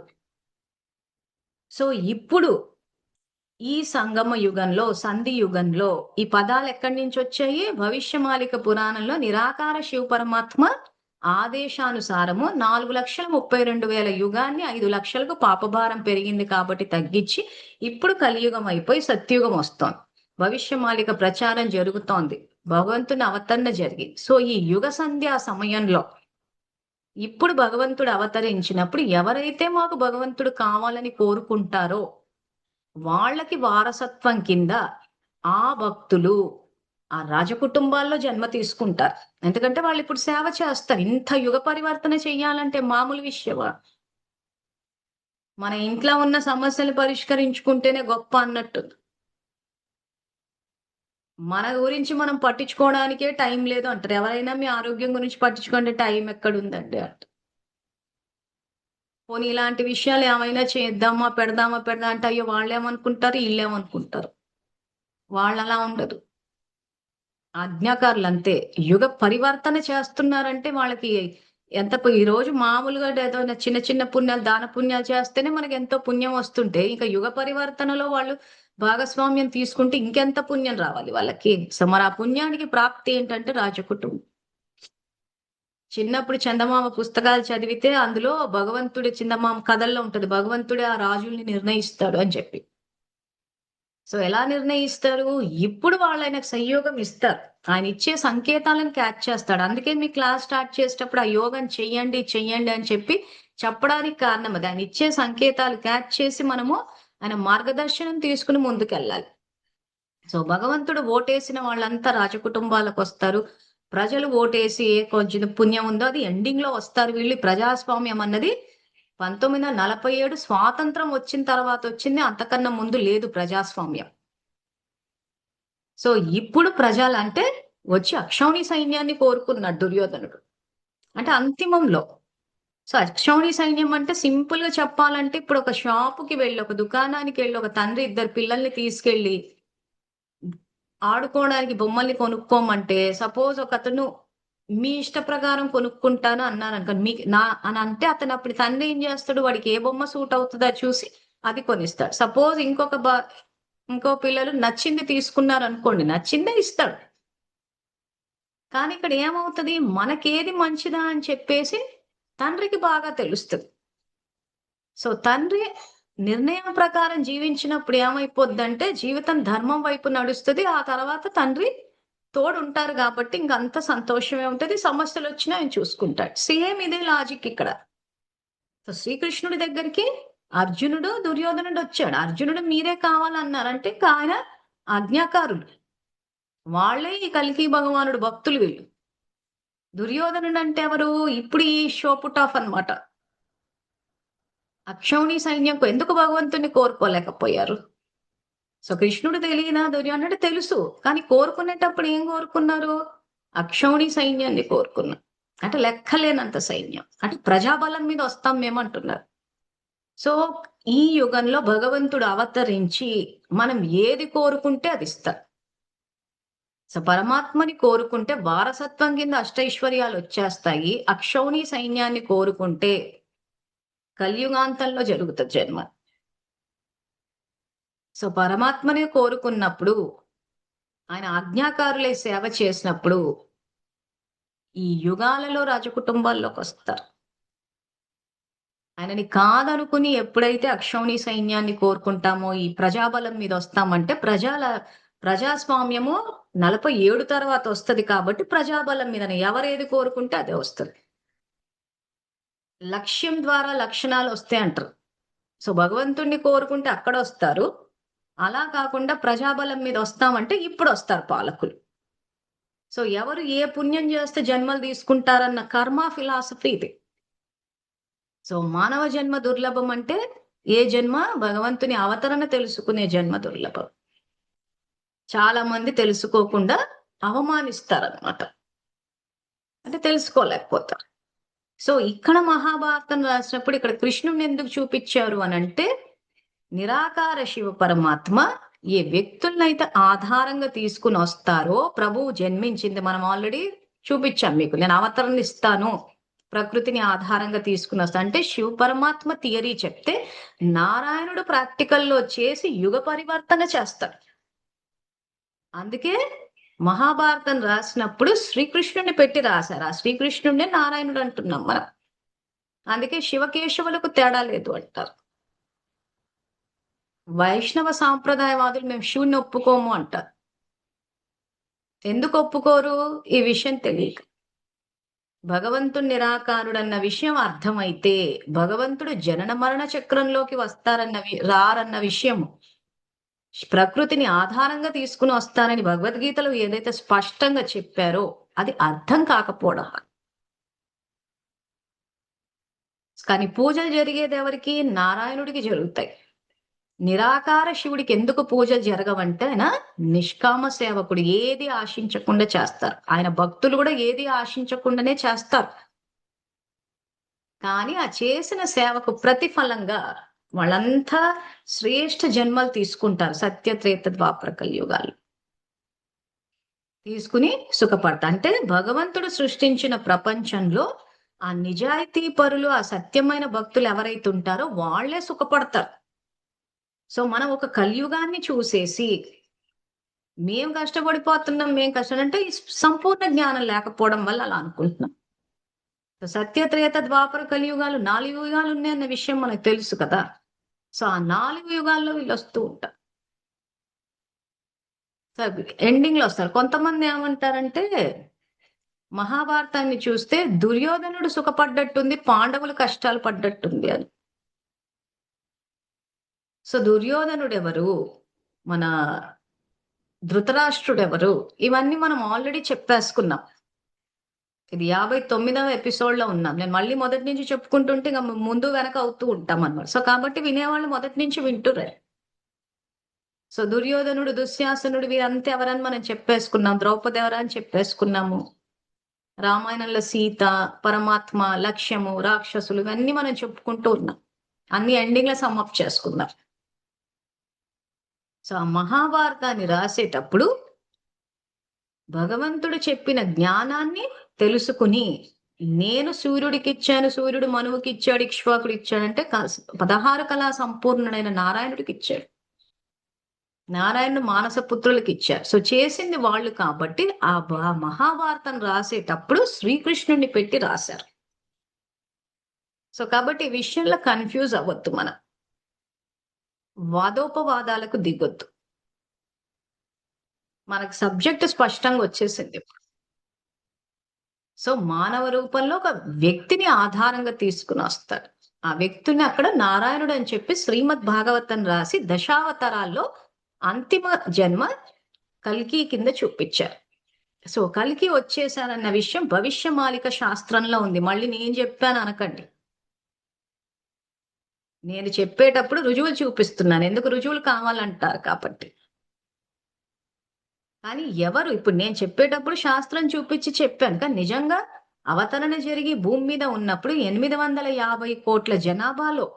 సో ఇప్పుడు ఈ సంగమ యుగంలో, సంధి యుగంలో ఈ పదాలు ఎక్కడి నుంచి వచ్చాయి? భవిష్యమాలిక పురాణంలో నిరాకార శివ పరమాత్మ ఆదేశానుసారము 4,32,000 యుగాన్ని 5 లక్షలకు పాపభారం పెరిగింది కాబట్టి తగ్గించి ఇప్పుడు కలియుగం అయిపోయి సత్యుగం వస్తోంది. భవిష్యమాలిక ప్రచారం జరుగుతోంది. భగవంతుని అవతరణ జరిగి. సో ఈ యుగ సంధ్యా సమయంలో ఇప్పుడు భగవంతుడు అవతరించినప్పుడు ఎవరైతే మాకు భగవంతుడు కావాలని కోరుకుంటారో వాళ్ళకి వారసత్వం కింద ఆ భక్తులు ఆ రాజకుటుంబాల్లో జన్మ తీసుకుంటారు. ఎందుకంటే వాళ్ళు ఇప్పుడు సేవ చేస్తారు. ఇంత యుగ పరివర్తన చెయ్యాలంటే మామూలు విషయమా? మన ఇంట్లో ఉన్న సమస్యలు పరిష్కరించుకుంటేనే గొప్ప అన్నట్టు. మన గురించి మనం పట్టించుకోవడానికే టైం లేదు అంటారు. ఎవరైనా మీ ఆరోగ్యం గురించి పట్టించుకుంటే టైం ఎక్కడుందండి అంట. పోనీ ఇలాంటి విషయాలు ఏమైనా చేద్దామా పెడదామా అంటే అయ్యో వాళ్ళేమనుకుంటారు, వీళ్ళేమనుకుంటారు. వాళ్ళు అలా ఉండదు. ఆజ్ఞాకారులు అంతే. యుగ పరివర్తన చేస్తున్నారంటే వాళ్ళకి ఎంత ఈ రోజు మామూలుగా ఏదో చిన్న చిన్న పుణ్యాలు, దాన పుణ్యాలు చేస్తేనే మనకి ఎంతో పుణ్యం వస్తుంటే ఇంకా యుగ పరివర్తనలో వాళ్ళు భాగస్వామ్యం తీసుకుంటే ఇంకెంత పుణ్యం రావాలి వాళ్ళకి. సో మరి ఆ పుణ్యానికి ప్రాప్తి ఏంటంటే రాజకుటుంబం. చిన్నప్పుడు చందమామ పుస్తకాలు చదివితే అందులో భగవంతుడి చందమామ కథల్లో ఉంటది భగవంతుడే ఆ రాజుల్ని నిర్ణయిస్తాడు అని చెప్పి. సో ఎలా నిర్ణయిస్తారు? ఇప్పుడు వాళ్ళు ఆయనకు సంయోగం ఇస్తారు. ఆయన ఇచ్చే సంకేతాలను క్యాచ్ చేస్తాడు. అందుకే మీ క్లాస్ స్టార్ట్ చేసేటప్పుడు ఆ యోగం చెయ్యండి అని చెప్పి చెప్పడానికి కారణం అది. ఆయన ఇచ్చే సంకేతాలు క్యాచ్ చేసి మనము ఆయన మార్గదర్శనం తీసుకుని ముందుకెళ్ళాలి. సో భగవంతుడు ఓటేసిన వాళ్ళంతా రాజకుటుంబాలకు వస్తారు. ప్రజలు ఓటేసి ఏ కొంచెం పుణ్యం ఉందో అది ఎండింగ్ లో వస్తారు. వీళ్ళు ప్రజాస్వామ్యం అన్నది 1947 స్వాతంత్రం వచ్చిన తర్వాత వచ్చింది. అంతకన్నా ముందు లేదు ప్రజాస్వామ్యం. సో ఇప్పుడు ప్రజలు అంటే వచ్చి అక్షౌణి సైన్యాన్ని కోరుకున్నాడు దుర్యోధనుడు. అంటే అంతిమంలో. సో అక్షౌణి సైన్యం అంటే సింపుల్ గా చెప్పాలంటే ఇప్పుడు ఒక షాపుకి వెళ్ళి, ఒక దుకాణానికి వెళ్ళి, ఒక తండ్రి ఇద్దరు పిల్లల్ని తీసుకెళ్లి ఆడుకోవడానికి బొమ్మల్ని కొనుక్కోమంటే, సపోజ్ ఒక అతను మీ ఇష్ట ప్రకారం కొనుక్కుంటాను అన్నాను అనుకోండి, మీకు నా అని అంటే అతను అప్పుడు తండ్రి ఏం చేస్తాడు, వాడికి ఏ బొమ్మ సూట్ అవుతుందో చూసి అది కొనిస్తాడు. సపోజ్ ఇంకో పిల్లలు నచ్చింది తీసుకున్నారు అనుకోండి, నచ్చిందే ఇస్తాడు. కానీ ఇక్కడ ఏమవుతుంది, మనకేది మంచిదా అని చెప్పేసి తండ్రికి బాగా తెలుస్తుంది. సో తండ్రి నిర్ణయం ప్రకారం జీవించినప్పుడు ఏమైపోద్దంటే జీవితం ధర్మం వైపు నడుస్తుంది. ఆ తర్వాత తండ్రి తోడు ఉంటారు కాబట్టి ఇంకంత సంతోషమే ఉంటది. సమస్యలు వచ్చినా ఆయన చూసుకుంటాడు. సేమ్ ఇదే లాజిక్ ఇక్కడ. సో శ్రీకృష్ణుడి దగ్గరికి అర్జునుడు దుర్యోధనుడు వచ్చాడు. అర్జునుడు మీరే కావాలన్నారంటే ఇంకా ఆయన ఆజ్ఞాకారుడు. వాళ్ళే ఈ కల్కి భగవానుడు భక్తులు వీళ్ళు. దుర్యోధనుడు అంటే ఎవరు, ఇప్పుడు ఈ షో పుట్ ఆఫ్ అనమాట. అక్షౌణి సైన్యంకు ఎందుకు భగవంతుని కోరుకోలేకపోయారు? సో కృష్ణుడు తెలియదా, దుర్యోధనుడు తెలుసు. కానీ కోరుకునేటప్పుడు ఏం కోరుకున్నారు? అక్షౌణి సైన్యాన్ని కోరుకున్నారు. అంటే లెక్కలేనంత సైన్యం. అంటే ప్రజాబలం మీద వస్తాం మేమంటున్నారు. సో ఈ యుగంలో భగవంతుడు అవతరించి మనం ఏది కోరుకుంటే అది ఇస్తారు. సో పరమాత్మని కోరుకుంటే వారసత్వం కింద అష్టైశ్వర్యాలు వచ్చేస్తాయి. అక్షౌణి సైన్యాన్ని కోరుకుంటే కలియుగాంతంలో జరుగుతుంది జన్మ. సో పరమాత్మనే కోరుకున్నప్పుడు, ఆయన ఆజ్ఞాకారులై సేవ చేసినప్పుడు ఈ యుగాలలో రాజకుటుంబాల్లోకి వస్తారు. ఆయనని కాదనుకుని ఎప్పుడైతే అక్షౌణి సైన్యాన్ని కోరుకుంటామో, ఈ ప్రజాబలం మీద వస్తామంటే ప్రజాస్వామ్యము 47 తర్వాత వస్తుంది కాబట్టి ప్రజాబలం మీద ఎవరేది కోరుకుంటే అదే వస్తుంది. లక్ష్యం ద్వారా లక్షణాలు వస్తాయి అంటారు. సో భగవంతుణ్ణి కోరుకుంటే అక్కడ వస్తారు. అలా కాకుండా ప్రజాబలం మీద వస్తామంటే ఇప్పుడు వస్తారు పాలకులు. సో ఎవరు ఏ పుణ్యం చేస్తే జన్మలు తీసుకుంటారన్న కర్మ ఫిలాసఫీ ఇది. సో మానవ జన్మ దుర్లభం అంటే ఏ జన్మ, భగవంతుని అవతరణ తెలుసుకునే జన్మ దుర్లభం. చాలా మంది తెలుసుకోకుండా అవమానిస్తారన్నమాట. అంటే తెలుసుకోలేకపోతారు. సో ఇక్కడ మహాభారతం రాసినప్పుడు ఇక్కడ కృష్ణుని ఎందుకు చూపించారు అని అంటే, నిరాకార శివ పరమాత్మ ఏ వ్యక్తులనైతే ఆధారంగా తీసుకుని వస్తారో, ప్రభువు జన్మించింది మనం ఆల్రెడీ చూపించాం మీకు. నేను అవతరణ ఇస్తాను, ప్రకృతిని ఆధారంగా తీసుకుని వస్తా అంటే శివ పరమాత్మ థియరీ చెప్తే, నారాయణుడు ప్రాక్టికల్లో చేసి యుగ పరివర్తన చేస్తాడు. అందుకే మహాభారతం రాసినప్పుడు శ్రీకృష్ణుడిని పెట్టి రాశారు. ఆ శ్రీకృష్ణుడినే నారాయణుడు అంటున్నాం మనం. అందుకే శివకేశవులకు తేడా లేదు అంటారు. వైష్ణవ సాంప్రదాయవాదులు మేము శివుని ఒప్పుకోము అంటారు. ఎందుకు ఒప్పుకోరు? ఈ విషయం తెలియక. భగవంతుడు నిరాకారుడు అన్న విషయం అర్థమైతే, భగవంతుడు జనన మరణ చక్రంలోకి రారన్న విషయం, ప్రకృతిని ఆధారంగా తీసుకుని వస్తారని భగవద్గీతలో ఏదైతే స్పష్టంగా చెప్పారో అది అర్థం కాకపోవడం. కానీ పూజలు జరిగేది ఎవరికి? నారాయణుడికి జరుగుతాయి. నిరాకార శివుడికి ఎందుకు పూజలు జరగవంటే ఆయన నిష్కామ సేవకుడు, ఏది ఆశించకుండా చేస్తారు. ఆయన భక్తులు కూడా ఏది ఆశించకుండానే చేస్తారు. కానీ ఆ చేసిన సేవకు ప్రతిఫలంగా వాళ్ళంతా శ్రేష్ఠ జన్మలు తీసుకుంటారు. సత్యత్రేత ద్వాపర కలియుగాలు తీసుకుని సుఖపడతారు. అంటే భగవంతుడు సృష్టించిన ప్రపంచంలో ఆ నిజాయితీ పరులు, ఆ సత్యమైన భక్తులు ఎవరైతే ఉంటారో వాళ్లే సుఖపడతారు. సో మనం ఒక కలియుగాన్ని చూసేసి మేం కష్టపడిపోతున్నాం, అంటే సంపూర్ణ జ్ఞానం లేకపోవడం వల్ల అలా అనుకుంటున్నాం. సత్యత్రేత ద్వాపర కలియుగాలు 4 యుగాలు ఉన్నాయన్న విషయం మనకు తెలుసు కదా. సో ఆ 4 యుగాల్లో వీళ్ళు వస్తూ ఉంటారు. సో ఎండింగ్ లో వస్తారు. కొంతమంది ఏమంటారంటే, మహాభారతాన్ని చూస్తే దుర్యోధనుడు సుఖపడ్డట్టుంది, పాండవులు కష్టాలు పడ్డట్టుంది అని. సో దుర్యోధనుడు ఎవరు, మన ధృతరాష్ట్రుడు ఎవరు, ఇవన్నీ మనం ఆల్రెడీ చెప్పేసుకున్నాం. ఇది 59వ ఎపిసోడ్ లో ఉన్నాం. నేను మళ్ళీ మొదటి నుంచి చెప్పుకుంటుంటే ఇంకా ముందు వెనక అవుతూ ఉంటాం అన్నమాట. సో కాబట్టి వినేవాళ్ళు మొదటి నుంచి వింటురే. సో దుర్యోధనుడు, దుశ్శాసనుడు వీరంతా ఎవరని మనం చెప్పేసుకున్నాం. ద్రౌపది ఎవరని చెప్పేసుకున్నాము. రామాయణంలో సీత, పరమాత్మ, లక్ష్యము, రాక్షసులు ఇవన్నీ మనం చెప్పుకుంటూ ఉన్నాం. అన్ని ఎండింగ్ లో సమ్అప్ చేసుకుందాం. సో ఆ మహాభారతాన్ని రాసేటప్పుడు భగవంతుడు చెప్పిన జ్ఞానాన్ని తెలుసుకుని, నేను సూర్యుడికి ఇచ్చాను, సూర్యుడు మనువుకి ఇచ్చాడు, ఇక్ష్వాకుడు ఇచ్చాడంటే 16 కళా సంపూర్ణుడైన నారాయణుడికి ఇచ్చాడు. నారాయణుడు మానస పుత్రులకి ఇచ్చారు. సో చేసింది వాళ్ళు కాబట్టి ఆ మహాభారతం రాసేటప్పుడు శ్రీకృష్ణుడిని పెట్టి రాశారు. సో కాబట్టి ఈ విషయంలో కన్ఫ్యూజ్ అవ్వద్దు, మనం వాదోపవాదాలకు దిగొద్దు. మనకు సబ్జెక్ట్ స్పష్టంగా వచ్చేసింది. సో మానవ రూపంలో ఒక వ్యక్తిని ఆధారంగా తీసుకుని వస్తాడు. ఆ వ్యక్తిని అక్కడ నారాయణుడు అని చెప్పి శ్రీమద్ భాగవతం రాసి దశావతారాల్లో అంతిమ జన్మ కల్కి కింద చూపించారు. సో కల్కి వచ్చేసారన్న విషయం భవిష్యమాలిక శాస్త్రంలో ఉంది. మళ్ళీ నేను చెప్పాను అనకండి. నేను చెప్పేటప్పుడు రుజువులు చూపిస్తున్నాను. ఎందుకు రుజువులు కావాలంటారు కాబట్టి. కానీ ఎవరు, ఇప్పుడు నేను చెప్పేటప్పుడు శాస్త్రం చూపించి చెప్పాను, కానీ నిజంగా అవతరణ జరిగి భూమి మీద ఉన్నప్పుడు 850 కోట్ల జనాభాలో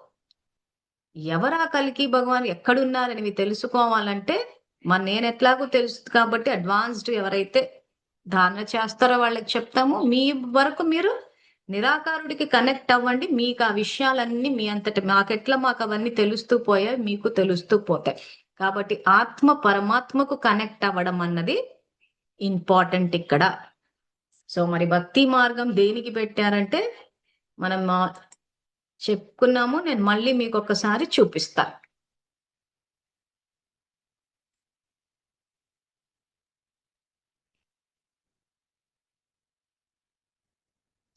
ఎవరా కల్కి భగవాన్ ఎక్కడున్నారని తెలుసుకోవాలంటే నేను ఎట్లాగో తెలుసు కాబట్టి అడ్వాన్స్డ్ ఎవరైతే ధారణ చేస్తారో వాళ్ళకి చెప్తాము. మీ వరకు మీరు నిరాకారుడికి కనెక్ట్ అవ్వండి. మీకు ఆ విషయాలన్నీ మీ అంతటి మాకు అవన్నీ తెలుస్తూ పోయాయి, మీకు తెలుస్తూ పోతాయి. కాబట్టి ఆత్మ పరమాత్మకు కనెక్ట్ అవ్వడం అన్నది ఇంపార్టెంట్ ఇక్కడ. సో మరి భక్తి మార్గం దేనికి పెట్టారంటే మనం చెప్పుకున్నాము. నేను మళ్ళీ మీకు ఒకసారి చూపిస్తా.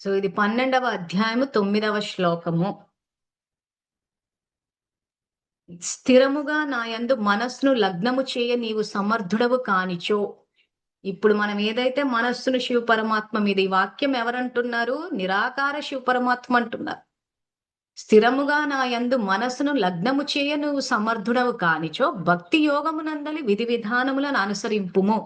సో ఇది 12వ అధ్యాయము 9వ శ్లోకము. స్థిరముగా నా యందు మనస్సును లగ్నము చేయ నీవు సమర్థుడవు కానిచో. ఇప్పుడు మనం ఏదైతే మనస్సును శివ పరమాత్మ మీద, ఈ వాక్యం ఎవరంటున్నారు? నిరాకార శివ పరమాత్మ అంటున్నారు. స్థిరముగా నా యందు మనస్సును లగ్నము చేయ నువ్వు సమర్థుడవు కానిచో భక్తి యోగమునందలి విధి విధానములను అనుసరింపుము.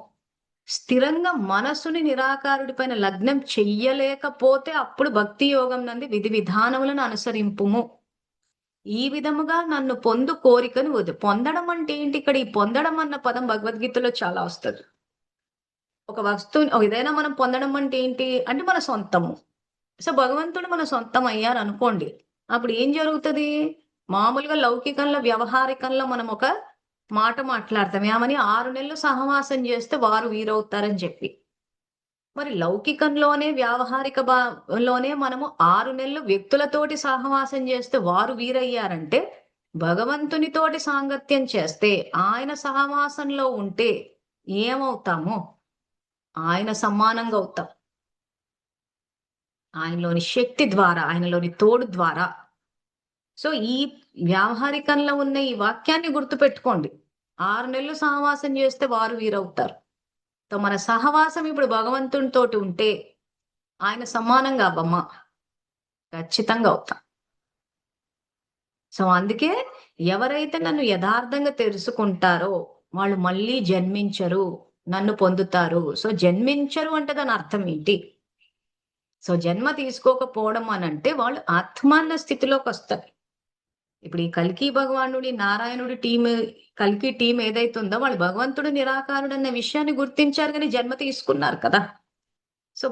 స్థిరంగా మనస్సుని నిరాకారుడి పైన లగ్నం చెయ్యలేకపోతే అప్పుడు భక్తి యోగం నంది విధి విధానములను అనుసరింపుము. ఈ విధముగా నన్ను పొందు కోరికను పొందడం అంటే ఏంటి? ఇక్కడ ఈ పొందడం అన్న పదం భగవద్గీతలో చాలా వస్తుంది. ఒక వస్తువు ఏదైనా మనం పొందడం అంటే ఏంటి అంటే మన సొంతము. సో భగవంతుడు మన సొంతం అయ్యారు అనుకోండి, అప్పుడు ఏం జరుగుతుంది? మామూలుగా లౌకికంలో వ్యవహారికంలో మనం ఒక మాట మాట్లాడతాం ఏమని, 6 నెలలు సహవాసం చేస్తే వారు వీరవుతారని చెప్పి. మరి లౌకికంలోనే లోనే మనము 6 నెలలు వ్యక్తులతోటి సహవాసం చేస్తే వారు వీరయ్యారంటే, భగవంతునితోటి సాంగత్యం చేస్తే, ఆయన సహవాసంలో ఉంటే ఏమవుతాము? ఆయన సమానంగా అవుతాం. ఆయనలోని శక్తి ద్వారా, ఆయనలోని తోడు ద్వారా. సో ఈ వ్యావహారికంలో ఉన్న ఈ వాక్యాన్ని గుర్తుపెట్టుకోండి. 6 నెలలు సహవాసం చేస్తే వారు వీరవుతారు. సో మన సహవాసం ఇప్పుడు భగవంతునితో ఉంటే ఆయన సమానంగా అవ్వమ్మ, ఖచ్చితంగా అవుతాం. సో అందుకే ఎవరైతే నన్ను యథార్థంగా తెలుసుకుంటారో వాళ్ళు మళ్ళీ జన్మించరు, నన్ను పొందుతారు. సో జన్మించరు అంటే దాని అర్థం ఏంటి? సో జన్మ తీసుకోకపోవడం అని అంటే వాళ్ళు ఆత్మాన్న స్థితిలోకి వస్తారు. ఇప్పుడు ఈ కల్కి భగవానుడి, నారాయణుడి కల్కి టీం ఏదైతే ఉందో వాళ్ళు భగవంతుడు నిరాకారుడు అన్న విషయాన్ని గుర్తించారు, కానీ జన్మ తీసుకున్నారు కదా. సో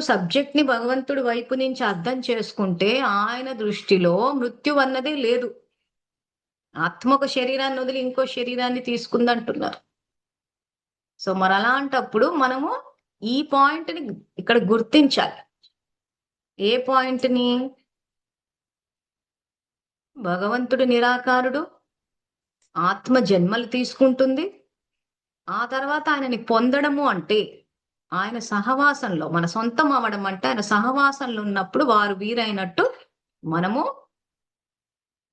సబ్జెక్ట్ ని భగవంతుడి వైపు నుంచి అర్థం చేసుకుంటే ఆయన దృష్టిలో మృత్యు అన్నదే లేదు. ఆత్మ ఒక శరీరాన్ని వదిలి ఇంకో శరీరాన్ని తీసుకుందంటున్నారు. సో మరి అలాంటప్పుడు మనము ఈ పాయింట్ ని ఇక్కడ గుర్తించాలి. ఏ పాయింట్ ని? భగవంతుడు నిరాకారుడు, ఆత్మ జన్మలు తీసుకుంటుంది. ఆ తర్వాత ఆయనని పొందడము అంటే ఆయన సహవాసంలో, మన సొంతం అవ్వడం అంటే ఆయన సహవాసంలో ఉన్నప్పుడు వారు వీరైనట్టు మనము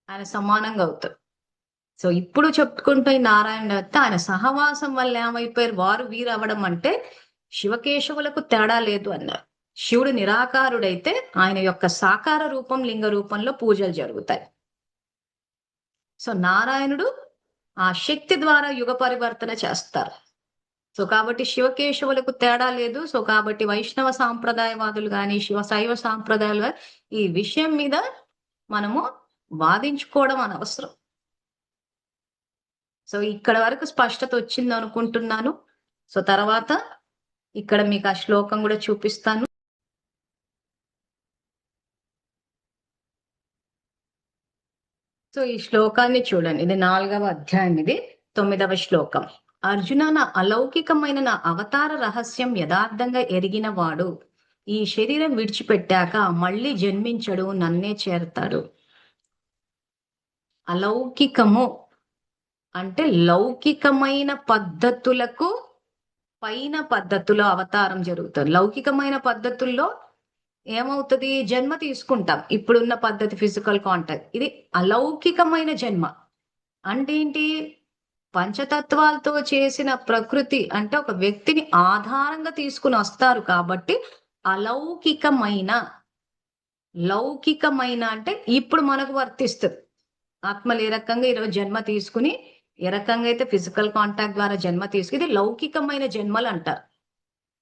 ఆయన సమానంగా అవుతాం. సో ఇప్పుడు చెప్పుకుంటూ ఈ నారాయణ దత్త ఆయన సహవాసం వల్ల ఏమైపోయారు, వారు వీరు అవ్వడం అంటే శివకేశవులకు తేడా లేదు అన్నారు. శివుడు నిరాకారుడైతే ఆయన యొక్క సాకార రూపం లింగ రూపంలో పూజలు జరుగుతాయి. సో నారాయణుడు ఆ శక్తి ద్వారా యుగ పరివర్తన చేస్తారు. సో కాబట్టి శివకేశవులకు తేడా లేదు. సో కాబట్టి వైష్ణవ సాంప్రదాయవాదులు కానీ శైవ సాంప్రదాయాలు గాని ఈ విషయం మీద మనము వాదించుకోవడం అనవసరం. సో ఇక్కడ వరకు స్పష్టత వచ్చింది అనుకుంటున్నాను. సో తర్వాత ఇక్కడ మీకు ఆ శ్లోకం కూడా చూపిస్తాను. సో ఈ శ్లోకాన్ని చూడండి, ఇది 4వ అధ్యాయం, ఇది 9వ శ్లోకం. అర్జున, నా అలౌకికమైన నా అవతార రహస్యం యథార్థంగా ఎరిగిన వాడు ఈ శరీరం విడిచిపెట్టాక మళ్ళీ జన్మించడు, నన్నే చేరతాడు. అలౌకికము అంటే లౌకికమైన పద్ధతులకు పైన పద్ధతిలో అవతారం జరుగుతుంది. లౌకికమైన పద్ధతుల్లో ఏమవుతుంది, జన్మ తీసుకుంటాం ఇప్పుడున్న పద్ధతి ఫిజికల్ కాంటాక్ట్. ఇది అలౌకికమైన జన్మ అంటే ఏంటి, పంచతత్వాలతో చేసిన ప్రకృతి అంటే ఒక వ్యక్తిని ఆధారంగా తీసుకుని వస్తారు కాబట్టి అలౌకికమైన. లౌకికమైన అంటే ఇప్పుడు మనకు వర్తిస్తుంది. ఆత్మలు ఏ రకంగా ఈరోజు జన్మ తీసుకుని ఏ రకంగా అయితే ఫిజికల్ కాంటాక్ట్ ద్వారా జన్మ తీసుకుని, ఇది లౌకికమైన జన్మలు అంటారు.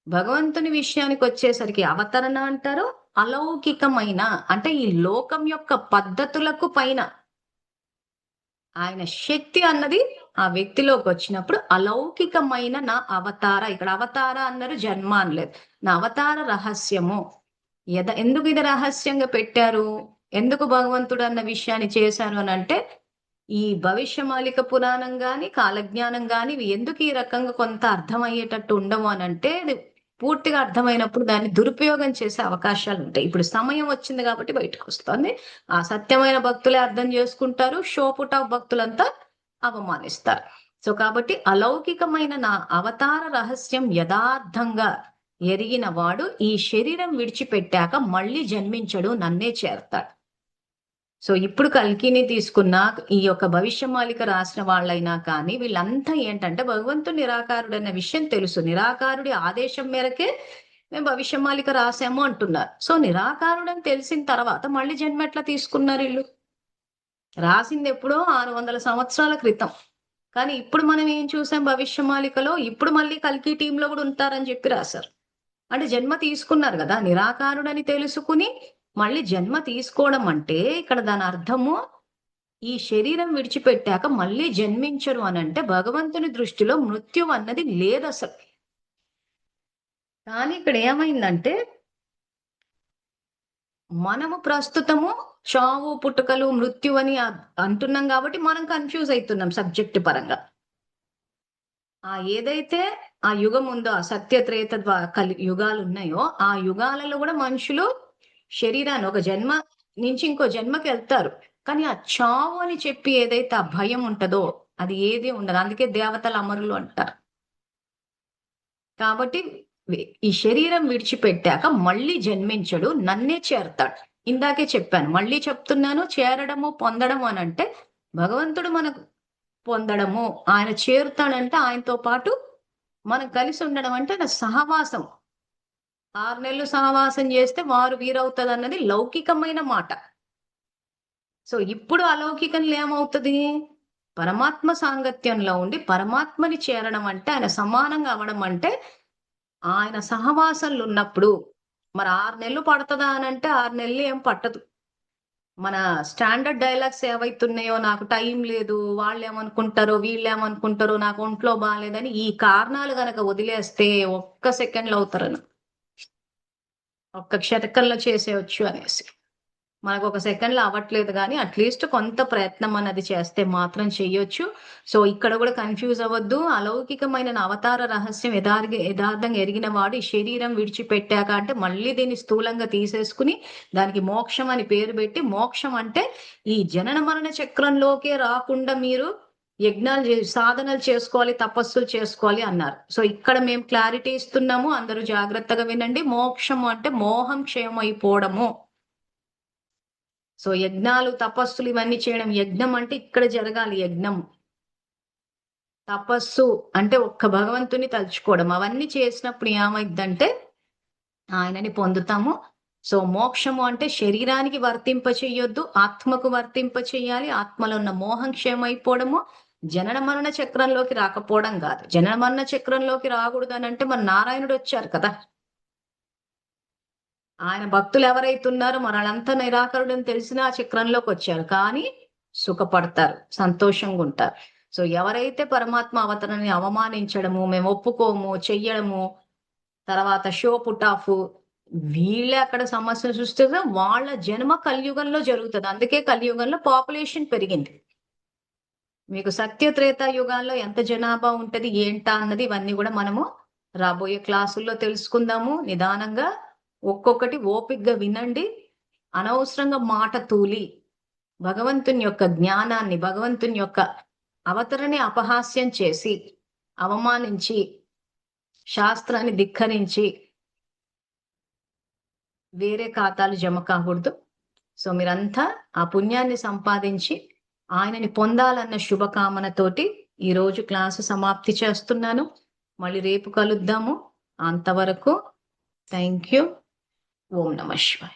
భగవంతుని విషయానికి వచ్చేసరికి అవతరణ అంటారు. అలౌకికమైన అంటే ఈ లోకం యొక్క పద్ధతులకు పైన ఆయన శక్తి అన్నది ఆ వ్యక్తిలోకి వచ్చినప్పుడు అలౌకికమైన నా అవతార, ఇక్కడ అవతార అన్నారు, జన్మ అనలేదు, నా అవతార రహస్యము. ఎందుకు ఇది రహస్యంగా పెట్టారు, ఎందుకు భగవంతుడు అన్న విషయాన్ని చేశారు అని అంటే, ఈ భవిష్యమాలిక పురాణం గాని కాలజ్ఞానం గాని ఇవి ఎందుకు ఈ రకంగా కొంత అర్థమయ్యేటట్టు ఉండవు అని అంటే, పూర్తిగా అర్థమైనప్పుడు దాన్ని దురుపయోగం చేసే అవకాశాలు ఉంటాయి. ఇప్పుడు సమయం వచ్చింది కాబట్టి బయటకు వస్తుంది. ఆ సత్యమైన భక్తులే అర్థం చేసుకుంటారు, షోపుట భక్తులంతా అవమానిస్తారు. సో కాబట్టి అలౌకికమైన నా అవతార రహస్యం యథార్థంగా ఎరిగిన వాడు ఈ శరీరం విడిచిపెట్టాక మళ్ళీ జన్మించడు, నన్నే చేరతాడు. సో ఇప్పుడు కల్కిని తీసుకున్న ఈ యొక్క భవిష్యమాలిక రాసిన వాళ్ళైనా కానీ వీళ్ళంతా ఏంటంటే భగవంతుడు నిరాకారుడు అన్న విషయం తెలుసు, నిరాకారుడి ఆదేశం మేరకే మేము భవిష్యమాలిక రాసాము అంటున్నారు. సో నిరాకారుడు అని తెలిసిన తర్వాత మళ్ళీ జన్మ ఎట్లా తీసుకున్నారు వీళ్ళు, రాసింది ఎప్పుడో 600 సంవత్సరాల క్రితం. కానీ ఇప్పుడు మనం ఏం చూసాం భవిష్యమాలికలో, ఇప్పుడు మళ్ళీ కల్కి టీంలో కూడా ఉంటారని చెప్పి రాశారు. అంటే జన్మ తీసుకున్నారు కదా, నిరాకారుడని తెలుసుకుని మళ్ళీ జన్మ తీసుకోవడం అంటే ఇక్కడ దాని అర్థము ఈ శరీరం విడిచిపెట్టాక మళ్ళీ జన్మించరు అని అంటే భగవంతుని దృష్టిలో మృత్యు అన్నది లేదు అసలు. కానీ ఇక్కడ ఏమైందంటే మనము ప్రస్తుతము చావు పుట్టుకలు మృత్యు అని అంటున్నాం కాబట్టి మనం కన్ఫ్యూజ్ అవుతున్నాం సబ్జెక్ట్ పరంగా. ఆ ఏదైతే ఆ యుగం ఉందో, ఆ సత్యత్రేత యుగాలు ఉన్నాయో ఆ యుగాలలో కూడా మనుషులు శరీరాన్ని ఒక జన్మ నుంచి ఇంకో జన్మకి వెళ్తారు. కానీ ఆ చావు అని చెప్పి ఏదైతే ఆ భయం ఉంటుందో అది ఏది ఉండదు. అందుకే దేవతలు అమరులు అంటారు. కాబట్టి ఈ శరీరం విడిచిపెట్టాక మళ్ళీ జన్మించడు, నన్నే చేరతాడు. ఇందాకే చెప్పాను, మళ్ళీ చెప్తున్నాను, చేరడము పొందడము అని అంటే భగవంతుడు మనకు పొందడము, ఆయన చేరుతాడంటే ఆయనతో పాటు మనం కలిసి ఉండడం అంటే ఆయన సహవాసం. 6 నెలలు సహవాసం చేస్తే వారు వీరవుతుంది అన్నది లౌకికమైన మాట. సో ఇప్పుడు అలౌకికంలో ఏమవుతుంది, పరమాత్మ సాంగత్యంలో ఉండి పరమాత్మని చేరడం అంటే ఆయన సమానంగా అవడం అంటే ఆయన సహవాసంలో ఉన్నప్పుడు. మరి 6 నెలలు పడుతుందా అని అంటే 6 నెలలు ఏం పట్టదు. మన స్టాండర్డ్ డైలాగ్స్ ఏవైతున్నాయో, నాకు టైం లేదు, వాళ్ళు ఏమనుకుంటారో వీళ్ళు ఏమనుకుంటారో, నాకు ఒంట్లో బాగాలేదని ఈ కారణాలు గనక వదిలేస్తే ఒక్క సెకండ్లో అవుతారని, ఒక్క క్షతకంలో చేసేయచ్చు అనేసి. మనకు ఒక సెకండ్లో అవ్వట్లేదు కానీ అట్లీస్ట్ కొంత ప్రయత్నం అన్నది చేస్తే మాత్రం చెయ్యొచ్చు. సో ఇక్కడ కూడా కన్ఫ్యూజ్ అవ్వద్దు. అలౌకికమైన అవతార రహస్యం యథార్థంగా ఎరిగిన వాడు ఈ శరీరం విడిచిపెట్టాక అంటే మళ్ళీ దీన్ని స్థూలంగా తీసేసుకుని దానికి మోక్షం అని పేరు పెట్టి, మోక్షం అంటే ఈ జనన మరణ చక్రంలోకే రాకుండా మీరు యజ్ఞాలు సాధనలు చేసుకోవాలి, తపస్సులు చేసుకోవాలి అన్నారు. సో ఇక్కడ మేము క్లారిటీ ఇస్తున్నాము, అందరూ జాగ్రత్తగా వినండి. మోక్షము అంటే మోహం క్షయం అయిపోవడము. సో యజ్ఞాలు తపస్సులు ఇవన్నీ చేయడం, యజ్ఞం అంటే ఇక్కడ జరగాలి యజ్ఞం. తపస్సు అంటే ఒక్క భగవంతుని తలుచుకోవడం. అవన్నీ చేసినప్పుడు ఏమైందంటే ఆయనని పొందుతాము. సో మోక్షము అంటే శరీరానికి వర్తింప చెయ్యొద్దు, ఆత్మకు వర్తింప చెయ్యాలి. ఆత్మలో ఉన్న మోహం క్షేమైపోవడము, జనన మరణ చక్రంలోకి రాకపోవడం కాదు. జనన మరణ చక్రంలోకి రాకూడదు అని అంటే మన నారాయణుడు వచ్చారు కదా. ఆయన భక్తులు ఎవరైతే ఉన్నారో మరి వాళ్ళంతా నిరాకరుడని తెలిసిన ఆ చక్రంలోకి వచ్చారు, కానీ సుఖపడతారు, సంతోషంగా ఉంటారు. సో ఎవరైతే పరమాత్మ అవతరణని అవమానించడము, మేము ఒప్పుకోము చెయ్యడము, తర్వాత షో పుటాఫ్, వీళ్ళే అక్కడ సమస్యను సృష్టిస్తే వాళ్ళ జన్మ కలియుగంలో జరుగుతుంది. అందుకే కలియుగంలో పాపులేషన్ పెరిగింది. మీకు సత్య త్రేతా యుగాల్లో ఎంత జనాభా ఉంటది ఏంటా అన్నది ఇవన్నీ కూడా మనము రాబోయే క్లాసుల్లో తెలుసుకుందాము. నిదానంగా ఒక్కొక్కటి ఓపిగ్గా వినండి. అనవసరంగా మాట తూలి భగవంతుని యొక్క జ్ఞానాన్ని, భగవంతుని యొక్క అవతరణి అపహాస్యం చేసి, అవమానించి, శాస్త్రాన్ని ధిక్కరించి వేరే ఖాతాలు జమ కాకూడదు. సో మీరంతా ఆ పుణ్యాన్ని సంపాదించి ఆయనని పొందాలన్న శుభకామనతోటి ఈరోజు క్లాసు సమాప్తి చేస్తున్నాను. మళ్ళీ రేపు కలుద్దాము. అంతవరకు థ్యాంక్ యూ. ఓం నమః శివాయ.